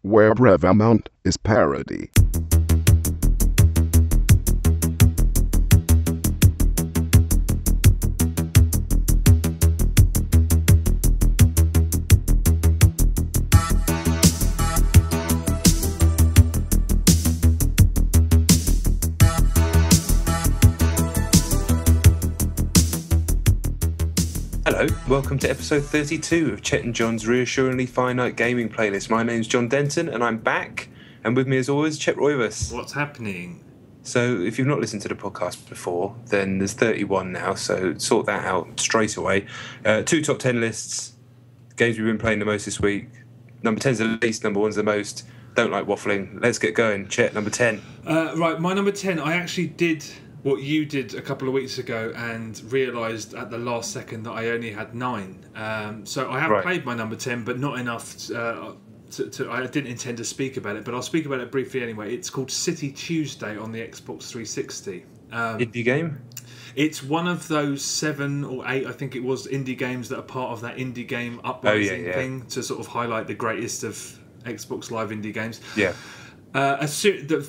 where Brevamount is parody. Hello, welcome to episode 32 of Chet and John's Reassuringly Finite Gaming Playlist. My name's John Denton and I'm back, and with me as always, Chet Roivas. What's happening? So if you've not listened to the podcast before, then there's 31 now, so sort that out straight away. 2 top 10 lists, games we've been playing the most this week. Number 10's the least, number 1's the most. Don't like waffling. Let's get going. Chet, number 10. Right, my number 10, I actually did what you did a couple of weeks ago and realised at the last second that I only had 9. So I have played my number 10, but not enough I didn't intend to speak about it, but I'll speak about it briefly anyway. It's called City Tuesday on the Xbox 360. Indie game? It's one of those 7 or 8, I think it was, indie games that are part of that indie game uprising thing to sort of highlight the greatest of Xbox Live indie games. Yeah. The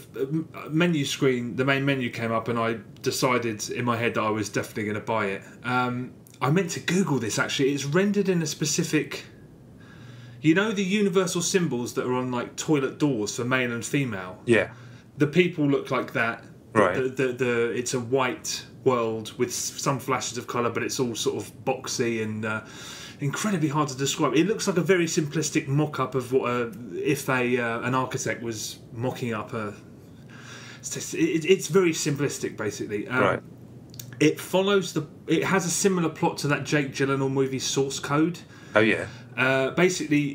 menu screen, the main menu came up, and I decided in my head that I was definitely going to buy it. I meant to Google this actually. It's rendered in a specific, you know, the universal symbols that are on like toilet doors for male and female. Yeah. The people look like that. Right. It's a white world with some flashes of colour, but it's all sort of boxy and incredibly hard to describe. It looks like a very simplistic mock-up of what an architect was mocking up a. It's very simplistic, basically. Right. It follows It has a similar plot to that Jake Gyllenhaal movie Source Code. Oh yeah. Basically,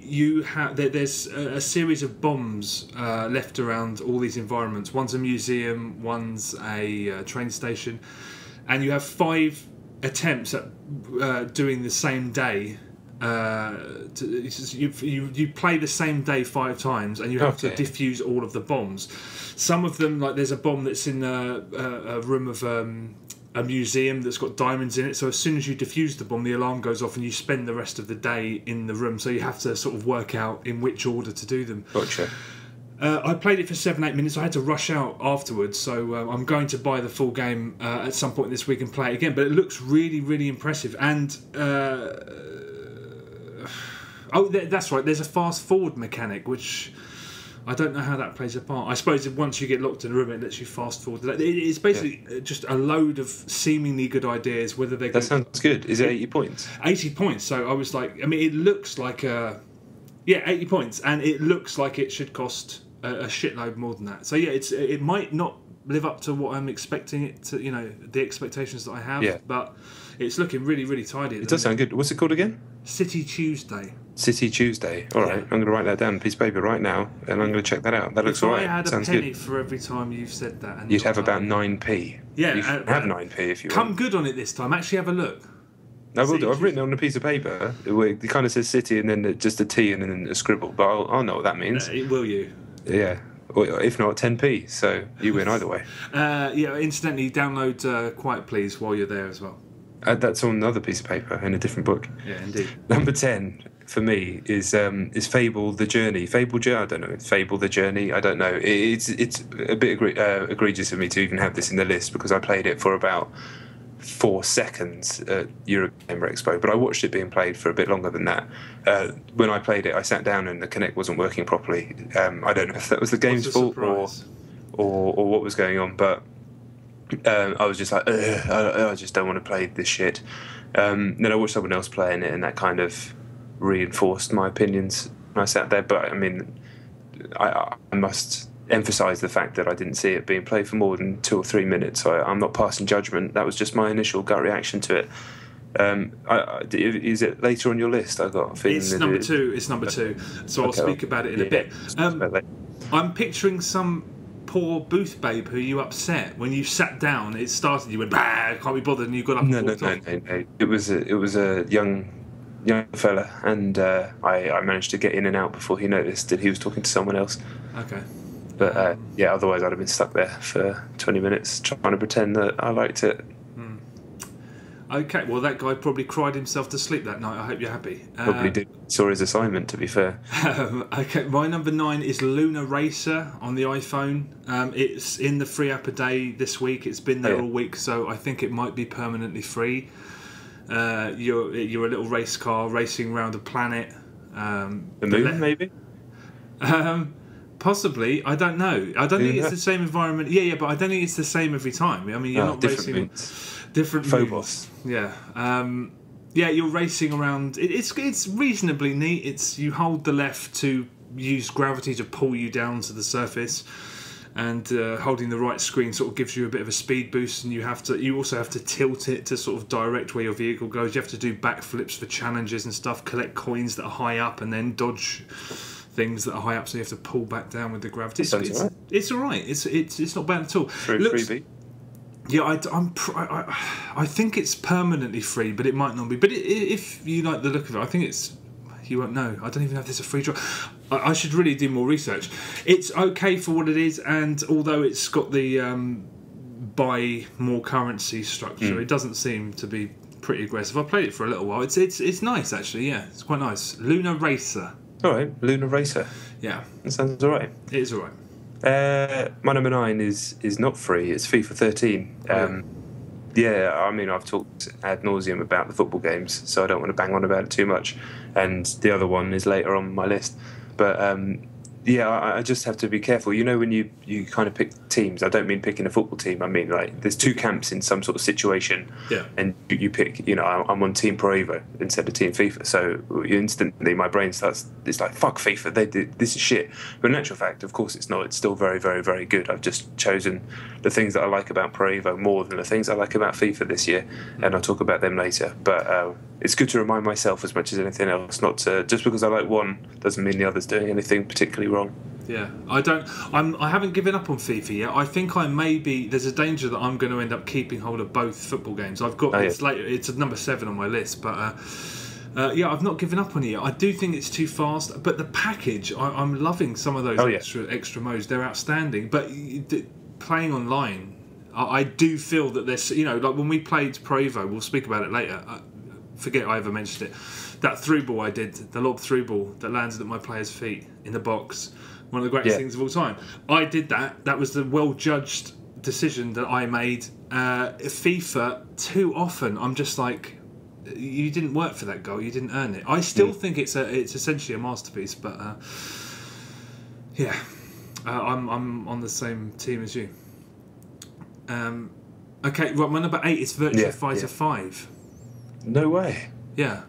there's a series of bombs left around all these environments. One's a museum, one's a train station, and you have 5 attempts at doing the same day. You play the same day 5 times, and you have to defuse all of the bombs. Some of them, like there's a bomb that's in a room of a museum that's got diamonds in it, so as soon as you defuse the bomb, the alarm goes off and you spend the rest of the day in the room, so you have to sort of work out in which order to do them. Gotcha. I played it for 7-8 minutes. I had to rush out afterwards, so I'm going to buy the full game at some point this week and play it again, but it looks really, really impressive. And that's right, there's a fast forward mechanic, which I don't know how that plays a part. I suppose once you get locked in a room, it lets you fast forward. It's basically just a load of seemingly good ideas. Whether they that sounds good. Is it 80 points? 80 points. So I was like, I mean, it looks like 80 points, and it looks like it should cost a shitload more than that. So yeah, it might not live up to what I'm expecting it to. You know, the expectations that I have. Yeah. But it's looking really, really tidy. It does sound good. What's it called again? City Tuesday. City Tuesday. All right, I'm going to write that down on a piece of paper right now, and I'm going to check that out. That looks all right. If I had Sounds a penny good. for every time you've said that, and You'd have about 9p. Yeah, you can have 9p if you want. Come good on it this time. Actually, have a look. I will do. I've written it on a piece of paper. It kind of says city and then just a T and then a scribble, but I'll know what that means. Will you? Yeah. Or if not, 10p. So you win either way. Incidentally, download Quiet Please while you're there as well. That's on another piece of paper in a different book. Yeah, indeed. Number 10 for me is Fable the Journey. Fable I don't know. Fable the Journey. I don't know. It's a bit egregious of me to even have this in the list because I played it for about 4 seconds at Eurogamer Expo, but I watched it being played for a bit longer than that. When I played it, I sat down and the Kinect wasn't working properly. I don't know if that was the game's fault or what was going on, but I was just like, I just don't want to play this shit. Then I watched someone else playing it, and that kind of reinforced my opinions when I sat there. But I mean, I must emphasise the fact that I didn't see it being played for more than 2 or 3 minutes. So I'm not passing judgment. That was just my initial gut reaction to it. Is it later on your list? I got a feeling it's number 2. It's number 2. So I'll speak about it in a bit. I'm picturing some poor booth babe who you upset when you sat down. It started. You went, I can't be bothered, and you got up. No. It was a young fella, and I managed to get in and out before he noticed that he was talking to someone else. Okay. But otherwise I'd have been stuck there for 20 minutes trying to pretend that I liked it. Okay, well, that guy probably cried himself to sleep that night. I hope you're happy. Probably did. Saw his assignment, to be fair. Okay, my number 9 is Lunar Racer on the iPhone. It's in the free app a day this week. It's been there all week, so I think it might be permanently free. You're a little race car racing around a planet. The moon, maybe? Possibly. I don't know. I don't think it's the same environment. Yeah, but I don't think it's the same every time. I mean, you're not racing moons. Different Phobos. Moons. Yeah. You're racing around. It's reasonably neat. It's you hold the left to use gravity to pull you down to the surface, and holding the right screen sort of gives you a bit of a speed boost. And you also have to tilt it to sort of direct where your vehicle goes. You have to do backflips for challenges and stuff. Collect coins that are high up, and then dodge things that are high up. So you have to pull back down with the gravity. It's all right. It's not bad at all. Freebie. Yeah, I think it's permanently free, but it might not be. But if you like the look of it, I think it's... You won't know. I don't even know if there's a free trial. I should really do more research. It's okay for what it is, and although it's got the buy more currency structure, it doesn't seem to be pretty aggressive. I played it for a little while. It's nice, actually, yeah. It's quite nice. Lunar Racer. All right, Lunar Racer. Yeah. That sounds all right. It is all right. My number 9 is not free. It's FIFA 13. Yeah, I mean, I've talked ad nauseum about the football games, so I don't want to bang on about it too much. And the other one is later on my list. But yeah, I just have to be careful. You know, when you kind of pick teams, I don't mean picking a football team. I mean, like, there's two camps in some sort of situation. Yeah. And you pick, you know, I'm on Team Pro Evo instead of Team FIFA. So instantly my brain starts, it's like, fuck FIFA, this is shit. But in actual fact, of course it's not. It's still very, very, very good. I've just chosen the things that I like about Pro Evo more than the things I like about FIFA this year. And I'll talk about them later. But it's good to remind myself as much as anything else, not to, just because I like one doesn't mean the other's doing anything particularly wrong. Yeah, I haven't given up on FIFA yet. I think there's a danger that I'm going to end up keeping hold of both football games. I've got it's at number 7 on my list, but yeah, I've not given up on it yet. I do think it's too fast, but the package, I'm loving some of those extra modes. They're outstanding. But playing online, I do feel that there's, you know, like when we played Pro Evo, we'll speak about it later. Forget I ever mentioned it. That through ball I did, the lob through ball that landed at my player's feet in the box, one of the greatest things of all time. I did that. That was the well-judged decision that I made. FIFA, too often, I'm just like, you didn't work for that goal. You didn't earn it. I still think it's essentially a masterpiece, but yeah, I'm on the same team as you. Okay, right, my number 8 is Virtua Fighter 5. No way. Yeah.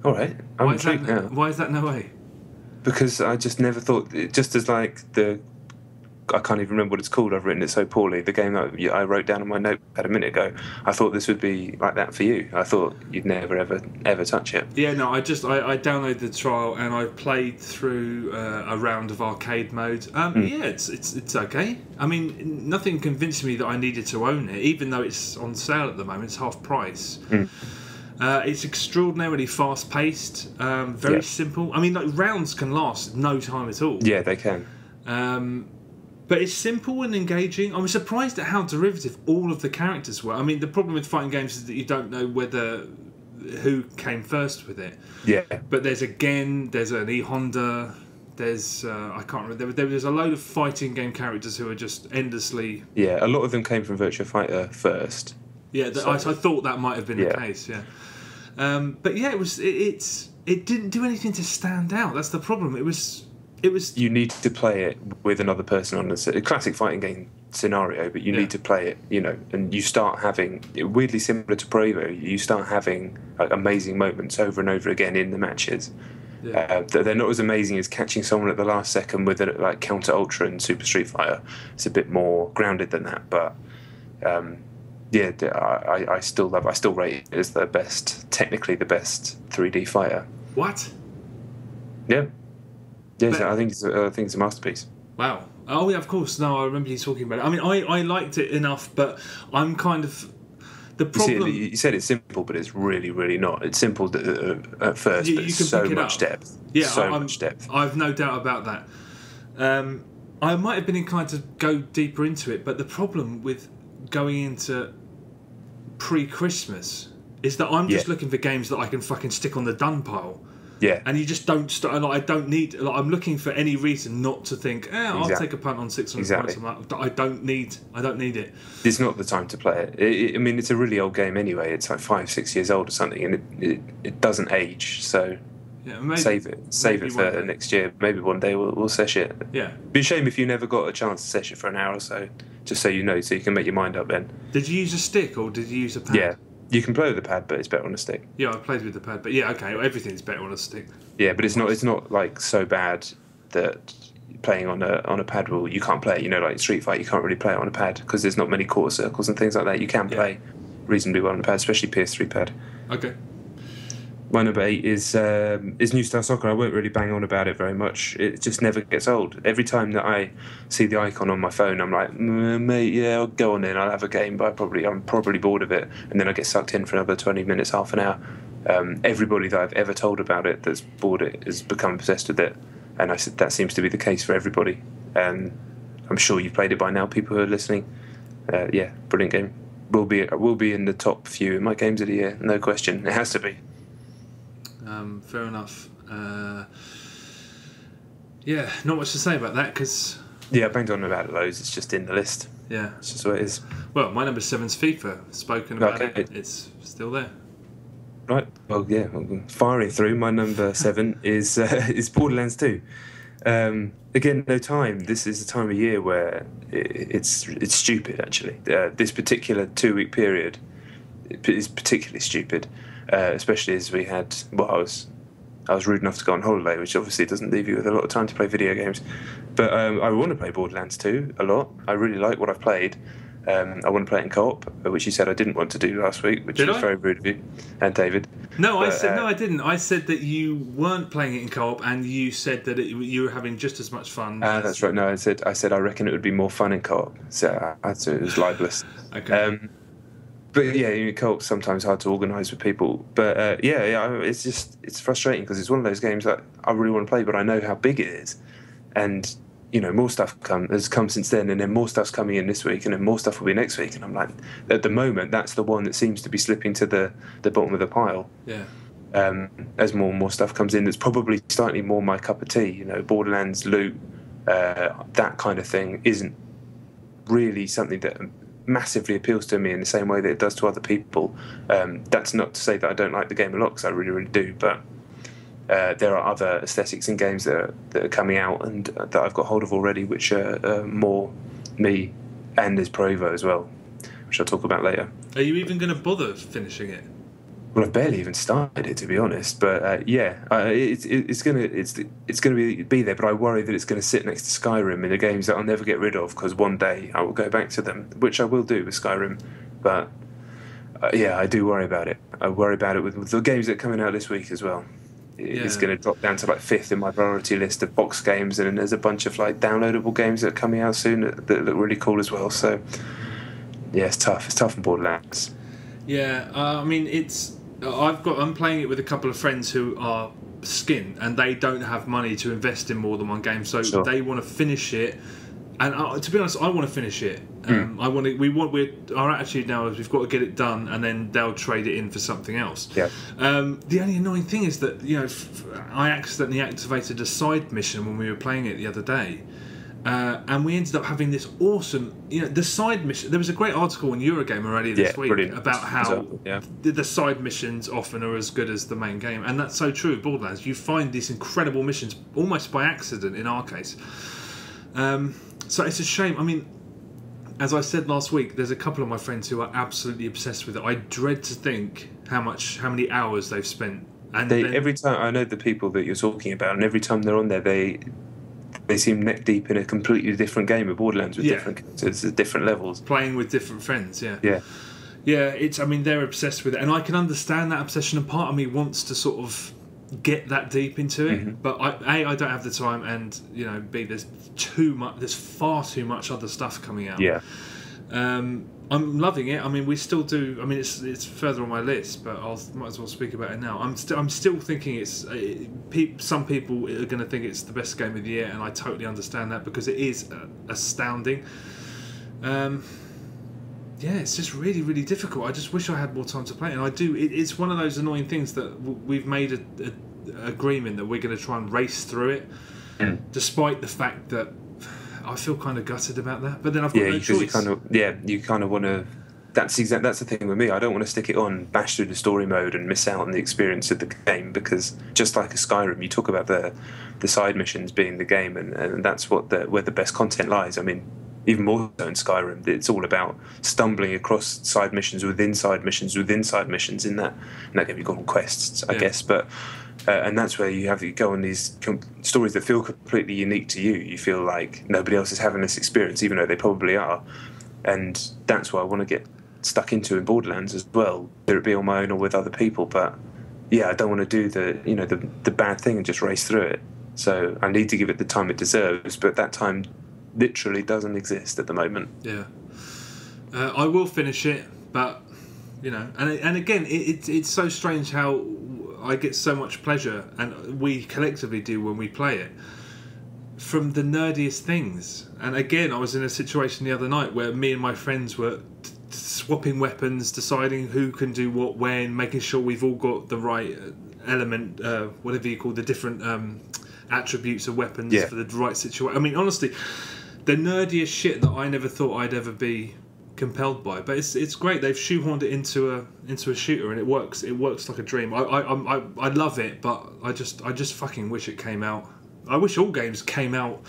All right. I'm intrigued now. Why is that no way? Because I just never thought, just as like I can't even remember what it's called, I've written it so poorly, the game that I wrote down on my notepad a minute ago, I thought this would be like that for you. I thought you'd never ever touch it. Yeah, no, I downloaded the trial and I played through a round of arcade mode. Yeah, it's okay. I mean, nothing convinced me that I needed to own it, even though it's on sale at the moment. It's half price. It's extraordinarily fast-paced, very simple. I mean, like, rounds can last no time at all. Yeah, they can. But it's simple and engaging. I was surprised at how derivative all of the characters were. I mean, the problem with fighting games is that you don't know who came first with it. Yeah. But there's an E Honda. There's I can't remember. There's a load of fighting game characters who are just endlessly. Yeah, a lot of them came from Virtua Fighter first. Yeah, I thought that might have been the case. Yeah. But yeah, it didn't do anything to stand out. That's the problem. It was. You need to play it with another person on a classic fighting game scenario, but you need to play it, you know, and you start having, weirdly similar to Pro Evo, you start having like amazing moments over and over again in the matches. Yeah. They're not as amazing as catching someone at the last second with like Counter Ultra and Super Street Fighter. It's a bit more grounded than that, but yeah, I still rate it as technically the best 3D fighter. What? Yeah. Yes, I think it's a masterpiece. Wow. Oh yeah, of course. No, I remember you talking about it. I mean, I liked it enough, but I'm kind of the problem. You said it's simple, but it's really, really not. It's simple at first, but it's so much depth. Yeah, so much depth. I've no doubt about that. I might have been inclined to go deeper into it, but the problem with going into pre-Christmas is that I'm just looking for games that I can fucking stick on the done pile. Yeah. And you just don't start. Like, I don't need. Like, I'm looking for any reason not to think. I'll take a punt on 600 points. I'm like, I don't need it. It's not the time to play it. I mean, it's a really old game anyway. It's like 5-6 years old or something, and it doesn't age. So maybe, save it for next year. Maybe one day we'll sesh it. Yeah. It'd be a shame if you never got a chance to sesh it for an hour or so, just so you know, so you can make your mind up then. Did you use a stick or did you use a pad? Yeah. You can play with the pad, but it's better on a stick. Yeah, I played with the pad, but well, everything's better on a stick. Yeah, but it's not like so bad that playing on a pad you can't play it. You know, like Street Fighter, you can't really play it on a pad because there's not many quarter circles and things like that. You can play reasonably well on a pad, especially PS3 pad. Okay. My number 8 is New Star Soccer. I won't really bang on about it very much. It just never gets old. Every time that I see the icon on my phone, I'm like, mate, yeah, I'll go on in. I'll have a game, but I'm probably bored of it. And then I get sucked in for another 20 minutes, half an hour. Everybody that I've ever told about it that's bought it has become obsessed with it. And I said that seems to be the case for everybody. I'm sure you've played it by now, people who are listening. Brilliant game. Will be in the top few in my games of the year, no question. It has to be. Fair enough. Not much to say about that because... Yeah, I banged on about it loads. It's just in the list. Yeah. It's just what it is. Well, my number 7's FIFA. Spoken about it. It's still there. Right. Well, yeah. Firing through, my number 7 is Borderlands 2. Again, no time. This is a time of year where it's stupid, actually. This particular 2-week period is particularly stupid. Especially as we had, I was rude enough to go on holiday, which obviously doesn't leave you with a lot of time to play video games. But I want to play Borderlands 2 a lot. I really like what I've played. I want to play it in co-op, which you said I didn't want to do last week, which was very rude of you and David. No, I didn't. I said that you weren't playing it in co-op, and you said that you were having just as much fun. That's right. No, I said I reckon it would be more fun in co-op. So it was libelous. Okay. But yeah, co-op's sometimes hard to organise with people. But it's frustrating because it's one of those games that I really want to play, but I know how big it is, and more stuff has come since then, and then more stuff's coming in this week, and then more stuff will be next week, and I'm like, at the moment, that's the one that seems to be slipping to the bottom of the pile. Yeah. As more and more stuff comes in, that's probably slightly more my cup of tea. Borderlands, loot, that kind of thing isn't really something that massively appeals to me in the same way that it does to other people. That's not to say that I don't like the game a lot, because I really, really do, but there are other aesthetics in games that are coming out and that I've got hold of already, which are more me, and there's Pro Evo as well, which I'll talk about later. Are you even going to bother finishing it? Well, I've barely even started it, to be honest. But it's gonna be there. But I worry that it's going to sit next to Skyrim in the games that I'll never get rid of, because one day I will go back to them, which I will do with Skyrim. But I do worry about it. I worry about it with the games that are coming out this week as well. It's going to drop down to like 5th in my priority list of box games, and then there's a bunch of like downloadable games that are coming out soon that look really cool as well. So yeah, it's tough. It's tough in Borderlands. Yeah, I mean I'm playing it with a couple of friends who are skin, and they don't have money to invest in more than one game, so they want to finish it. And to be honest, I want to finish it. Our attitude now is we've got to get it done, and then they'll trade it in for something else. Yeah. The only annoying thing is that I accidentally activated a side mission when we were playing it the other day, and we ended up having this awesome. The side mission. There was a great article in Eurogamer already this week about how the side missions often are as good as the main game, and that's so true of Borderlands. You find these incredible missions almost by accident in our case. So it's a shame. I mean, as I said last week, there's a couple of my friends who are absolutely obsessed with it. I dread to think how many hours they've spent. And every time I know the people that you're talking about, and every time they're on there, they seem neck deep in a completely different game of Borderlands with different characters at different levels, playing with different friends. Yeah. I mean, they're obsessed with it, and I can understand that obsession. And part of me wants to sort of get that deep into it, but I don't have the time, and B, there's far too much other stuff coming out. I'm loving it. I mean, we still do. I mean, it's further on my list, but might as well speak about it now. I'm still thinking some people are going to think it's the best game of the year, and I totally understand that, because it is astounding. yeah, it's just really, really difficult. I just wish I had more time to play it. And I do. It's one of those annoying things that we've made an agreement that we're going to try and race through it, despite the fact that I feel kind of gutted about that. But then I've got no choice. You kind of want to. That's the thing with me. I don't want to stick it on, bash through the story mode, and miss out on the experience of the game, because just like a Skyrim, you talk about the side missions being the game, and that's where the best content lies. I mean, even more so in Skyrim, it's all about stumbling across side missions within side missions within side missions. In that game, you've got on quests, I guess, but. And that's where you go on these stories that feel completely unique to you. You feel like nobody else is having this experience, even though they probably are. And that's what I want to get stuck into in Borderlands as well, whether it be on my own or with other people. But yeah, I don't want to do the bad thing and just race through it. So I need to give it the time it deserves, but that time literally doesn't exist at the moment. Yeah, I will finish it, but and again, it's so strange how I get so much pleasure, and we collectively do when we play it, from the nerdiest things. And again, I was in a situation the other night where me and my friends were swapping weapons, deciding who can do what when, making sure we've all got the right element, whatever you call the different attributes of weapons for the right situation. I mean, honestly, the nerdiest shit that I never thought I'd ever be compelled by, but it's great. They've shoehorned it into a shooter, and it works like a dream. I love it, but I just fucking wish it came out. I wish all games came out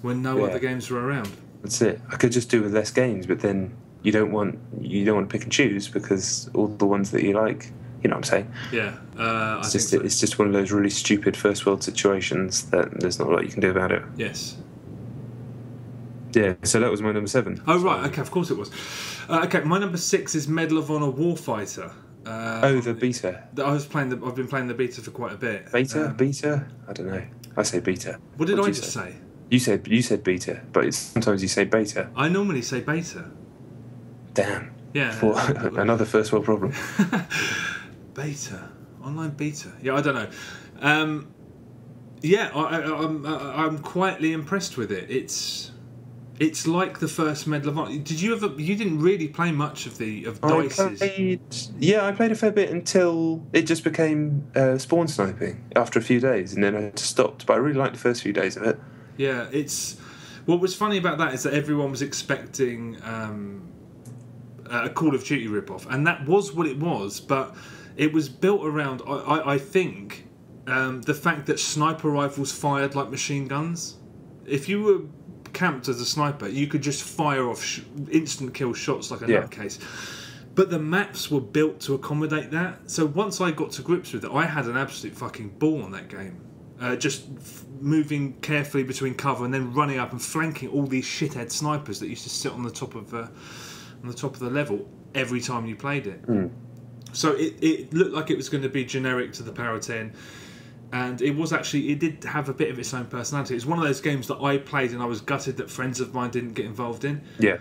when no other games were around. That's it. I could just do with less games, but then you don't want to pick and choose, because all the ones that you like, you know what I'm saying? Yeah. It's just one of those really stupid first world situations that there's not a lot you can do about it. Yes. Yeah, so that was my number 7. Oh, right, okay, of course it was. Okay, my number 6 is Medal of Honor Warfighter. The beta. I've been playing the beta for quite a bit. Beta? I don't know. I say beta. What did I just say? You said beta, but sometimes you say beta. I normally say beta. Damn. Yeah. Another first world problem. Beta. Online beta. Yeah, I don't know. Yeah, I'm quietly impressed with it. It's like the first Medal of Honor. You didn't really play much of Dice's? I played a fair bit until it just became spawn sniping after a few days, and then I just stopped. But I really liked the first few days of it. Yeah, what was funny about that is that everyone was expecting a Call of Duty ripoff, and that was what it was. But it was built around, I think, the fact that sniper rifles fired like machine guns. If you were camped as a sniper, you could just fire off instant kill shots like a nutcase. But the maps were built to accommodate that. So once I got to grips with it, I had an absolute fucking ball on that game. Just moving carefully between cover and then running up and flanking all these shithead snipers that used to sit on the top of the level every time you played it. So it looked like it was going to be generic to the Para 10. And it did have a bit of its own personality. It's one of those games that I played and I was gutted that friends of mine didn't get involved in. Yeah.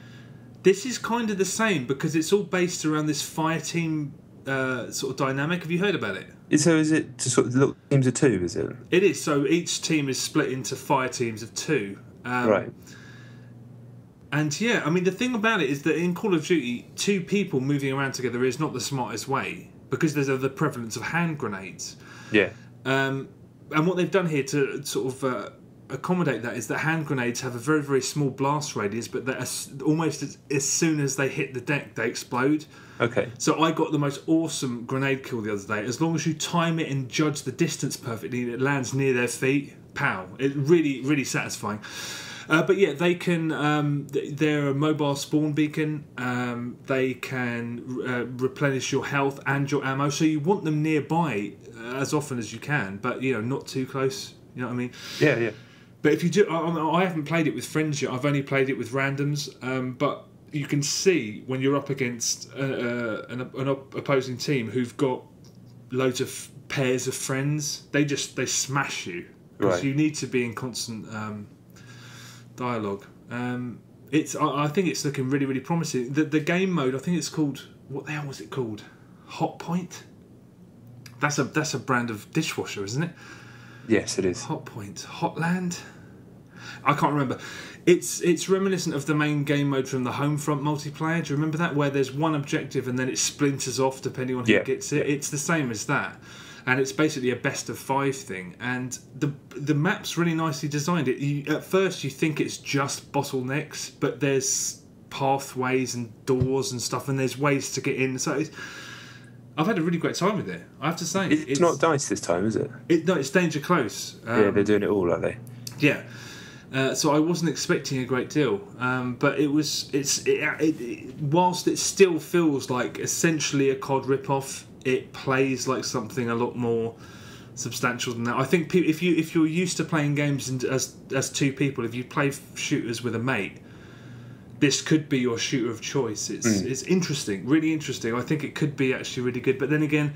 This is kind of the same, because it's all based around this fire team sort of dynamic. Have you heard about it? So is it sort of little teams of 2, is it? It is. So each team is split into fire teams of 2. Right. And yeah, I mean, the thing about it is that in Call of Duty, 2 people moving around together is not the smartest way, because there's the prevalence of hand grenades. Yeah. And what they've done here to sort of accommodate that is that hand grenades have a very, very small blast radius, but that almost as soon as they hit the deck, they explode. Okay. So I got the most awesome grenade kill the other day. As long as you time it and judge the distance perfectly, and it lands near their feet. Pow! It's really, really satisfying. But yeah, they can. They're a mobile spawn beacon. They can replenish your health and your ammo. So you want them nearby as often as you can, but not too close. You know what I mean? Yeah, yeah. But if you do, I haven't played it with friends yet. I've only played it with randoms. But you can see when you're up against an opposing team who've got loads of pairs of friends, they smash you, because you need to be in constant dialogue. I think it's looking really, really promising. The game mode, I think it's called, what the hell was it called? Hot Point? That's a brand of dishwasher, isn't it? Yes, it is. Hot Point. Hotland? I can't remember. It's reminiscent of the main game mode from the Homefront multiplayer. Do you remember that, where there's one objective and then it splinters off depending on who gets it? It's the same as that, and it's basically a best of 5 thing. And the map's really nicely designed. At first you think it's just bottlenecks, but there's pathways and doors and stuff, and there's ways to get in. So I've had a really great time with it, I have to say. It's not DICE this time, is it? No, it's Danger Close. Yeah, they're doing it all, are they? Yeah. So I wasn't expecting a great deal, but whilst it still feels like essentially a COD rip-off, it plays like something a lot more substantial than that. I think if you're used to playing games as 2 people, if you play shooters with a mate, this could be your shooter of choice. It's interesting, really interesting. I think it could be actually really good, but then again,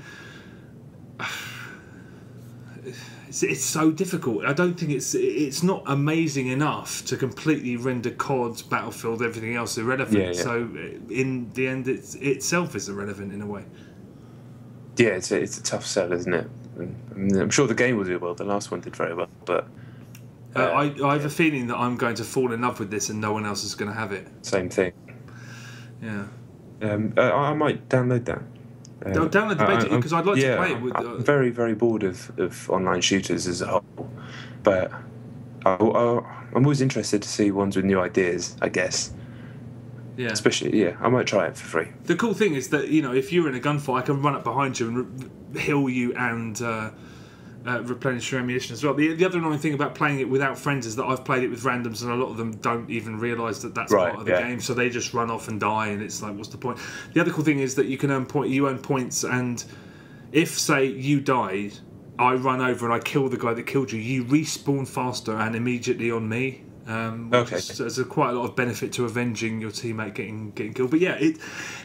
it's so difficult. I don't think it's not amazing enough to completely render COD, Battlefield, everything else irrelevant. Yeah. So in the end, itself is irrelevant in a way. Yeah, it's a tough sell, isn't it? I'm sure the game will do well. The last one did very well, but I have a feeling that I'm going to fall in love with this and no one else is going to have it. Same thing. Yeah. I might download that. I'll download the beta because I'd like to play it with. I'm very, very bored of online shooters as a whole, but I'm always interested to see ones with new ideas, I guess. Yeah. Especially, I might try it for free. The cool thing is that, if you're in a gunfight, I can run up behind you and heal you and replenish your ammunition as well. The other annoying thing about playing it without friends is that I've played it with randoms and a lot of them don't even realise that that's part of the game, so they just run off and die, and it's like, what's the point? The other cool thing is that you can earn points, and if, say, you died, I run over and I kill the guy that killed you, you respawn faster and immediately on me. There's quite a lot of benefit to avenging your teammate getting killed. But yeah,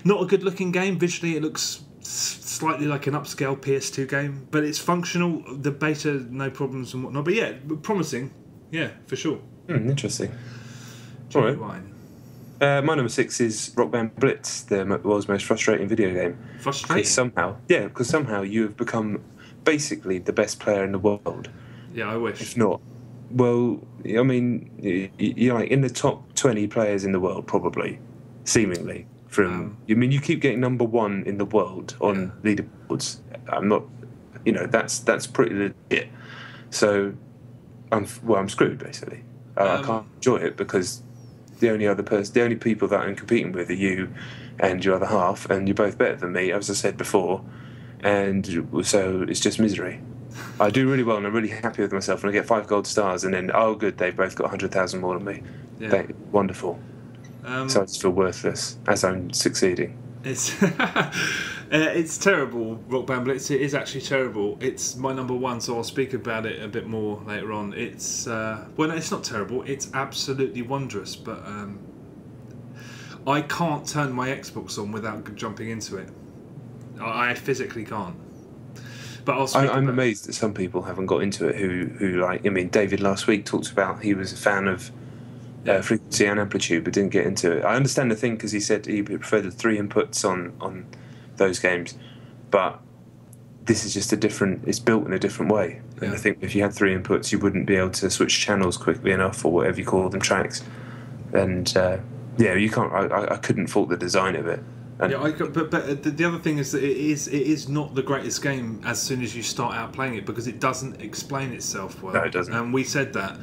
not a good looking game. Visually, it looks slightly like an upscale PS2 game, but it's functional. The beta, no problems and whatnot. But yeah, promising. Yeah, for sure. Interesting. All right. My number 6 is Rock Band Blitz, the world's most frustrating video game. Frustrating? Because somehow you have become basically the best player in the world. Yeah, I wish. If not, well, I mean, you're like in the top 20 players in the world, probably, seemingly. You keep getting number 1 in the world on leaderboards. I'm not, that's pretty legit. So, I'm screwed basically. I can't enjoy it because the only people that I'm competing with are you and your other half, and you're both better than me, as I said before, and so it's just misery. I do really well and I'm really happy with myself, and I get 5 gold stars, and then good, they've both got 100,000 more than me. Yeah. Wonderful. So I just feel worthless as I'm succeeding. It's terrible, Rock Band Blitz. It is actually terrible. It's my number 1, so I'll speak about it a bit more later on. It's it's not terrible. It's absolutely wondrous, but I can't turn my Xbox on without jumping into it. I physically can't. But I'm amazed that some people haven't got into it. Who David last week talked about he was a fan of frequency and amplitude, but didn't get into it. I understand the thing because he said he preferred the 3 inputs on those games, but this is just it's built in a different way. And I think if you had 3 inputs, you wouldn't be able to switch channels quickly enough, or whatever you call them, tracks. And you can't. I couldn't fault the design of it. But the other thing is that it is not the greatest game as soon as you start out playing it, because it doesn't explain itself well. No, it doesn't. And we said that.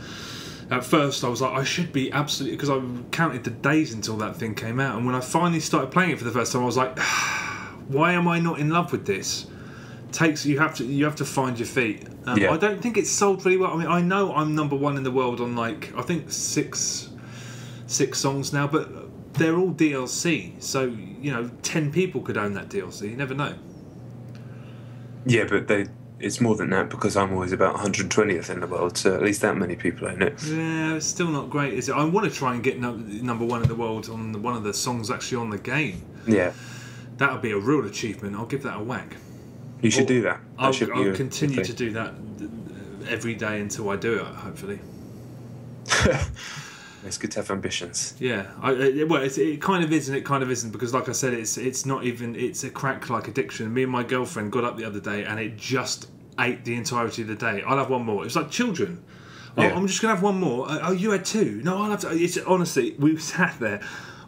At first I was like, I should be absolutely, because I counted the days until that thing came out, and when I finally started playing it for the first time I was like, why am I not in love with this? You have to find your feet. I don't think it's sold really well. I mean, I know I'm number 1 in the world on I think 6 songs now, but they're all DLC, so 10 people could own that DLC. You never know. Yeah, but it's more than that, because I'm always about 120th in the world, so at least that many people own it. Yeah, it's still not great, is it? I want to try and get number 1 in the world on one of the songs actually on the game. Yeah. That would be a real achievement. I'll give that a whack. You should do that. I'll continue to do that every day until I do it, hopefully. It's good to have ambitions. Yeah, it kind of is and it kind of isn't, because like I said, it's not even, it's a crack-like addiction. Me and my girlfriend got up the other day and it just ate the entirety of the day. I'll have one more. It's like children. Oh, Yeah. I'm just gonna have one more. Oh, you had two. No, I'll have to. It's, honestly, we sat there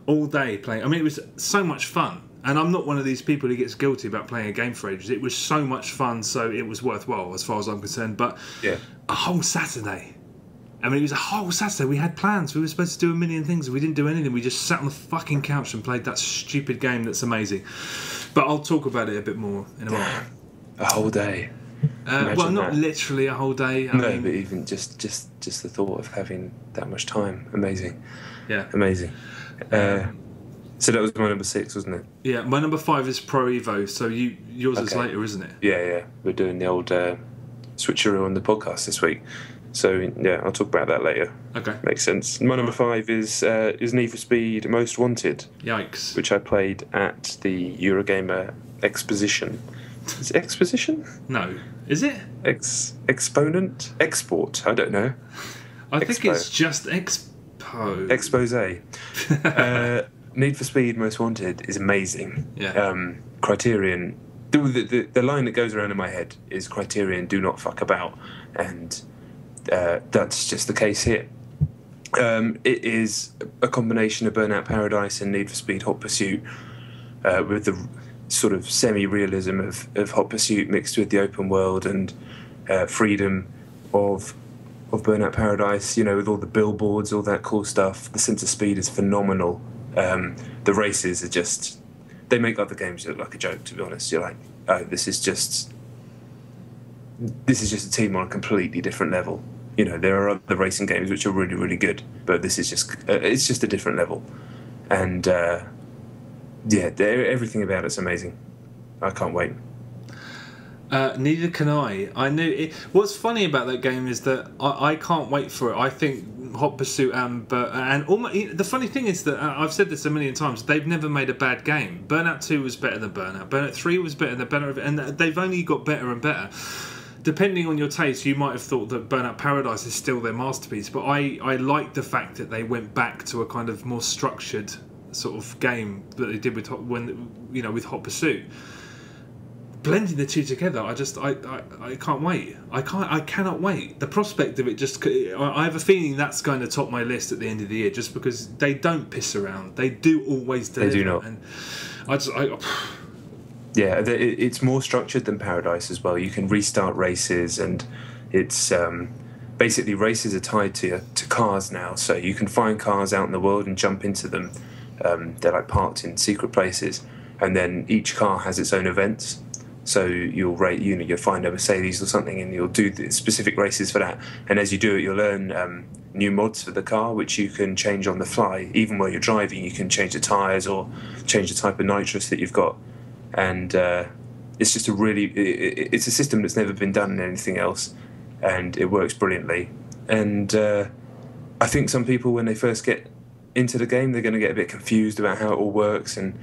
all day playing. I mean, it was so much fun. And I'm not one of these people who gets guilty about playing a game for ages. It was so much fun, so it was worthwhile as far as I'm concerned. But a whole Saturday. I mean, it was a whole Saturday. We had plans. We were supposed to do a million things. We didn't do anything. We just sat on the fucking couch and played that stupid game that's amazing. But I'll talk about it a bit more in a moment. A whole day. Well, not literally a whole day. I mean, but even just the thought of having that much time. Amazing. Yeah. Amazing. So that was my number 6, wasn't it? Yeah, my number 5 is Pro Evo. So yours is later, isn't it? Yeah. We're doing the old switcheroo on the podcast this week. So yeah, I'll talk about that later. Okay. Makes sense. My number 5 is Need for Speed Most Wanted. Yikes. Which I played at the Eurogamer Exposition. Is it Exposition? No. Is it? Exponent? Export? I don't know. I think it's just Expo. Expose. Need for Speed Most Wanted is amazing. Yeah. Criterion. The line that goes around in my head is Criterion do not fuck about, and that's just the case here. It is a combination of Burnout Paradise and Need for Speed Hot Pursuit, with the sort of semi-realism of Hot Pursuit mixed with the open world and freedom of Burnout Paradise. You know, with all the billboards, all that cool stuff. The sense of speed is phenomenal. The races are just, they make other games look like a joke, to be honest. You're like, oh, this is just a team on a completely different level. You know, there are other racing games which are really, really good, but this is just it's just a different level. And everything about it's amazing. I can't wait. Neither can I. I knew it. What's funny about that game is that I can't wait for it. I think Hot Pursuit and the funny thing is that I've said this a million times. They've never made a bad game. Burnout 2 was better than Burnout. Burnout 3 was better than Burnout, and they've only got better and better. Depending on your taste, you might have thought that Burnout Paradise is still their masterpiece, but I like the fact that they went back to a kind of more structured sort of game that they did with Hot Pursuit. Blending the two together, I can't wait. I cannot wait. The prospect of it I have a feeling that's going to top my list at the end of the year, just because they don't piss around. They do always deliver. They do not. And it's more structured than Paradise as well. You can restart races, and it's basically races are tied to cars now. So you can find cars out in the world and jump into them. They're like parked in secret places, and then each car has its own events. So you'll find a Mercedes or something, and you'll do the specific races for that. And as you do it, you'll learn new mods for the car, which you can change on the fly. Even while you're driving, you can change the tyres or change the type of nitrous that you've got. And it's just it's a system that's never been done in anything else, and it works brilliantly. And I think some people, when they first get into the game, they're going to get a bit confused about how it all works, and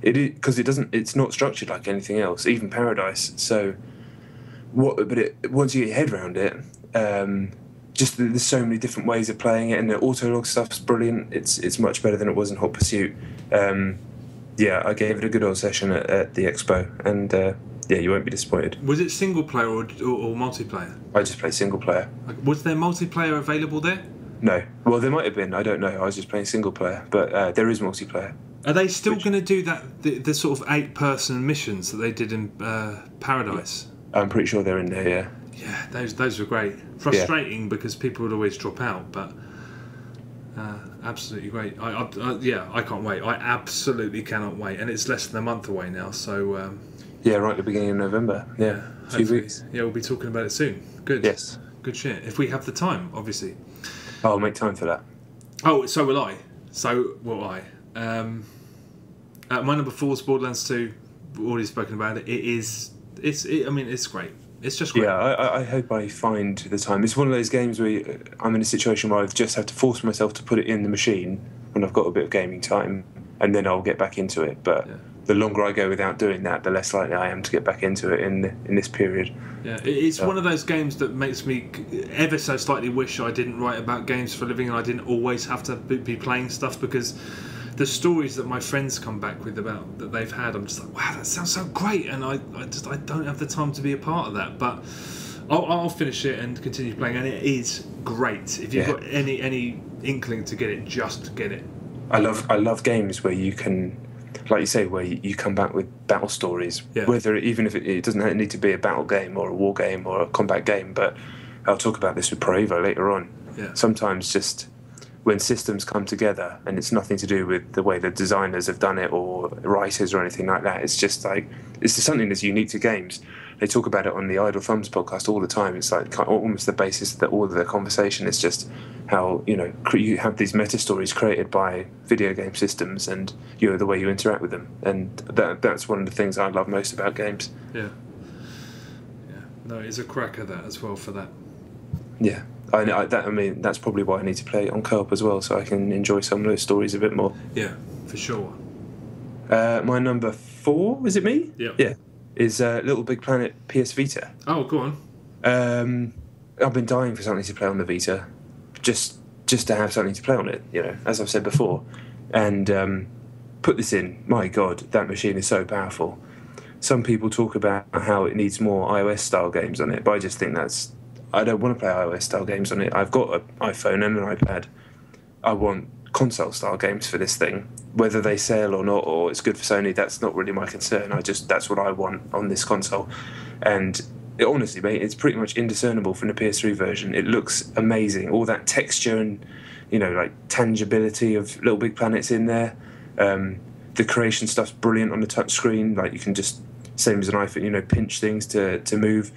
it's not structured like anything else, even Paradise. So once you get your head around it, just there's so many different ways of playing it, and the autolog stuff's brilliant. It's much better than it was in Hot Pursuit. I gave it a good old session at the expo, and you won't be disappointed. Was it single player or multiplayer? I just played single player. Was there multiplayer available there? No. Well, there might have been. I don't know. I was just playing single player, but there is multiplayer. Are they still going to do that? The sort of 8-person missions that they did in Paradise? I'm pretty sure they're in there. Yeah. Yeah, those were great. Frustrating because people would always drop out, but absolutely great. I can't wait. I absolutely cannot wait, and it's less than a month away now. So right at the beginning of November. Yeah, a few weeks. Yeah, we'll be talking about it soon. Good. Yes. Good shit. If we have the time, obviously. I'll make time for that. Oh, so will I. My number 4 is Borderlands 2. We've already spoken about it. It's great. It's just great. Yeah, I hope I find the time. It's one of those games where I'm in a situation where I just have to force myself to put it in the machine when I've got a bit of gaming time, and then I'll get back into it. But the longer I go without doing that, the less likely I am to get back into it in this period. Yeah, it's one of those games that makes me ever so slightly wish I didn't write about games for a living, and I didn't always have to be playing stuff, because the stories that my friends come back with about that they've had, I'm just like, wow, that sounds so great, and I don't have the time to be a part of that. But I'll finish it and continue playing, and it is great. If you've got any inkling to get it, just get it. I love games where you can, like you say, where you come back with battle stories. Yeah. Whether even if it doesn't need to be a battle game or a war game or a combat game, but I'll talk about this with Pro Evo later on. Yeah. Sometimes just when systems come together and it's nothing to do with the way the designers have done it or writers or anything like that. It's just like it's just something that's unique to games. They talk about it on the Idle Thumbs podcast all the time. It's like almost the basis that all of their conversation is just how you have these meta stories created by video game systems and the way you interact with them, and that's one of the things I love most about games. Yeah. No, it's a cracker that as well for that. Yeah. I mean, that's probably why I need to play it on co-op as well, so I can enjoy some of those stories a bit more. Yeah, for sure. My number 4, is it me? Yeah. Yeah. Is LittleBigPlanet PS Vita. Oh, go on. I've been dying for something to play on the Vita, just to have something to play on it, as I've said before. And put this in, my God, that machine is so powerful. Some people talk about how it needs more iOS-style games on it, but I just think I don't want to play iOS-style games on it. I've got an iPhone and an iPad. I want console-style games for this thing. Whether they sell or not, or it's good for Sony, that's not really my concern. That's what I want on this console. And honestly, mate, it's pretty much indiscernible from the PS3 version. It looks amazing. All that texture and, like tangibility of LittleBigPlanet's in there. The creation stuff's brilliant on the touch screen. Like, you can just, same as an iPhone, pinch things to move.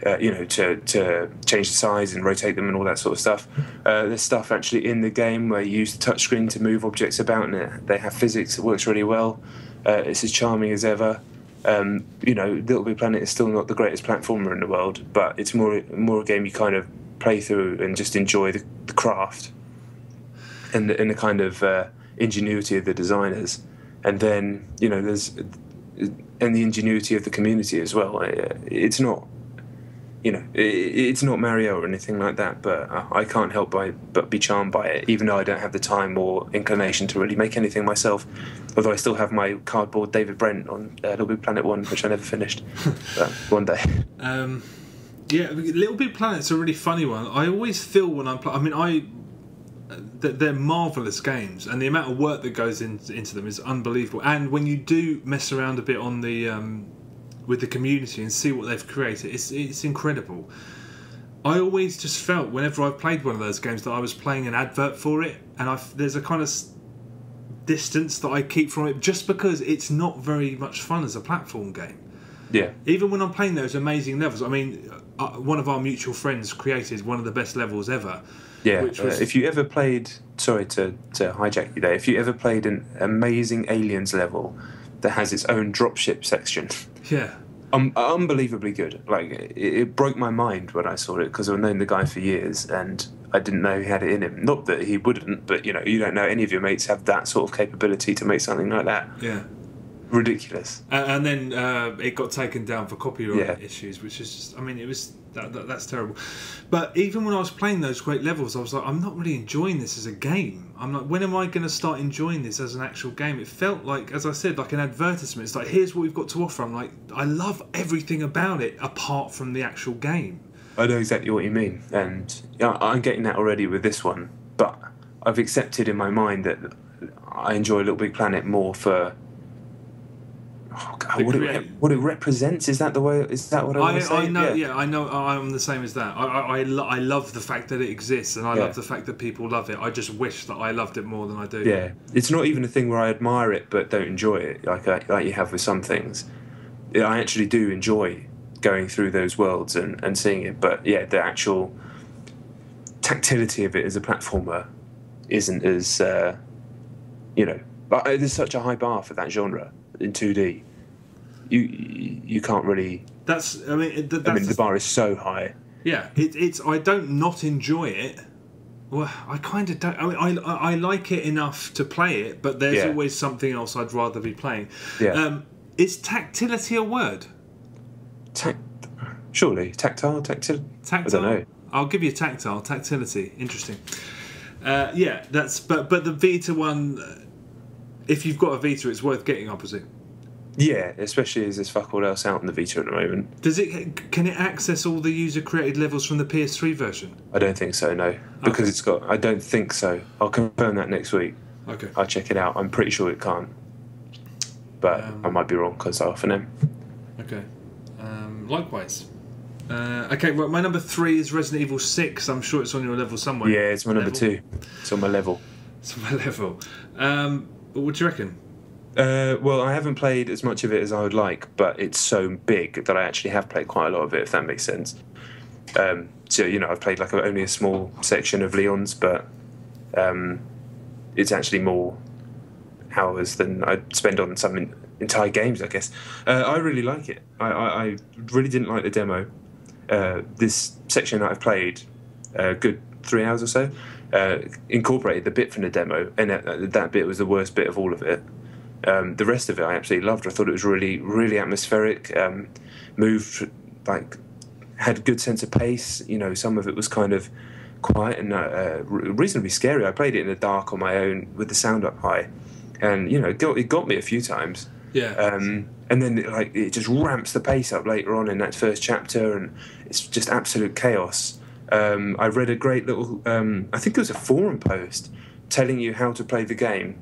To change the size and rotate them and all that sort of stuff. There's stuff actually in the game where you use the touchscreen to move objects about, and they have physics that works really well. It's as charming as ever. LittleBigPlanet is still not the greatest platformer in the world, but it's more a game you kind of play through and just enjoy the craft and the kind of ingenuity of the designers. And then there's and the ingenuity of the community as well. It's not. It's not Mario or anything like that, but I can't help but be charmed by it, even though I don't have the time or inclination to really make anything myself. Although I still have my cardboard David Brent on LittleBigPlanet 1, which I never finished. But one day. LittleBigPlanet's a really funny one. I always feel when I'm playing... they're marvellous games, and the amount of work that goes into them is unbelievable. And when you do mess around a bit on the... with the community and see what they've created, it's incredible. I always just felt whenever I've played one of those games that I was playing an advert for it, and there's a kind of distance that I keep from it just because it's not very much fun as a platform game. Yeah. Even when I'm playing those amazing levels, I mean, one of our mutual friends created one of the best levels ever. Yeah. If you ever played, sorry to hijack you there, if you ever played an amazing Aliens level that has its own dropship section. Yeah. Unbelievably good. Like, it broke my mind when I saw it, because I've known the guy for years and I didn't know he had it in him. Not that he wouldn't, but you don't know any of your mates have that sort of capability to make something like that. Yeah. Ridiculous. And then it got taken down for copyright issues, which is just, it was that's terrible. But even when I was playing those great levels, I was like, I'm not really enjoying this as a game. I'm like, when am I going to start enjoying this as an actual game? It felt like, as I said, like an advertisement. It's like, here's what we've got to offer. I'm like, I love everything about it apart from the actual game. I know exactly what you mean, and I'm getting that already with this one. But I've accepted in my mind that I enjoy LittleBigPlanet more for what it represents. Is that the way? Is that what I want to say? I know. Yeah, I know. I'm the same as that. I love the fact that it exists, and I love the fact that people love it. I just wish that I loved it more than I do. Yeah, it's not even a thing where I admire it but don't enjoy it, like you have with some things. I actually do enjoy going through those worlds and seeing it, but the actual tactility of it as a platformer isn't as there's such a high bar for that genre in 2D. You can't really. The bar is so high. Yeah, it's. I don't not enjoy it. Well, I kind of don't. I like it enough to play it, but there's always something else I'd rather be playing. Yeah. Is tactility a word? Surely tactile. Tactile. I don't know. I'll give you tactility. Interesting. That's. But the Vita one. If you've got a Vita, it's worth getting, I presume. Yeah, especially as there's fuck all else out on the Vita at the moment. Can it access all the user-created levels from the PS3 version? I don't think so, no. Because it's got... I don't think so. I'll confirm that next week. Okay. I'll check it out. I'm pretty sure it can't. But I might be wrong, because I often am. Okay. Likewise. Okay, well, my number 3 is Resident Evil 6. I'm sure it's on your level somewhere. Yeah, it's my number 2. It's on my level. It's on my level. What do you reckon? Well, I haven't played as much of it as I would like, but it's so big that I actually have played quite a lot of it, if that makes sense. So, you know, I've played like only a small section of Leon's, but it's actually more hours than I'd spend on some entire games, I guess. I really like it. I really didn't like the demo. This section that I've played, a good 3 hours or so, incorporated the bit from the demo, and that bit was the worst bit of all of it. The rest of it I absolutely loved. I thought it was really, really atmospheric, moved, like, had a good sense of pace. You know, some of it was kind of quiet and reasonably scary. I played it in the dark on my own with the sound up high, and, you know, it got me a few times. Yeah. And then it just ramps the pace up later on in that first chapter, and it's just absolute chaos. I read a great little, I think it was a forum post telling you how to play the game,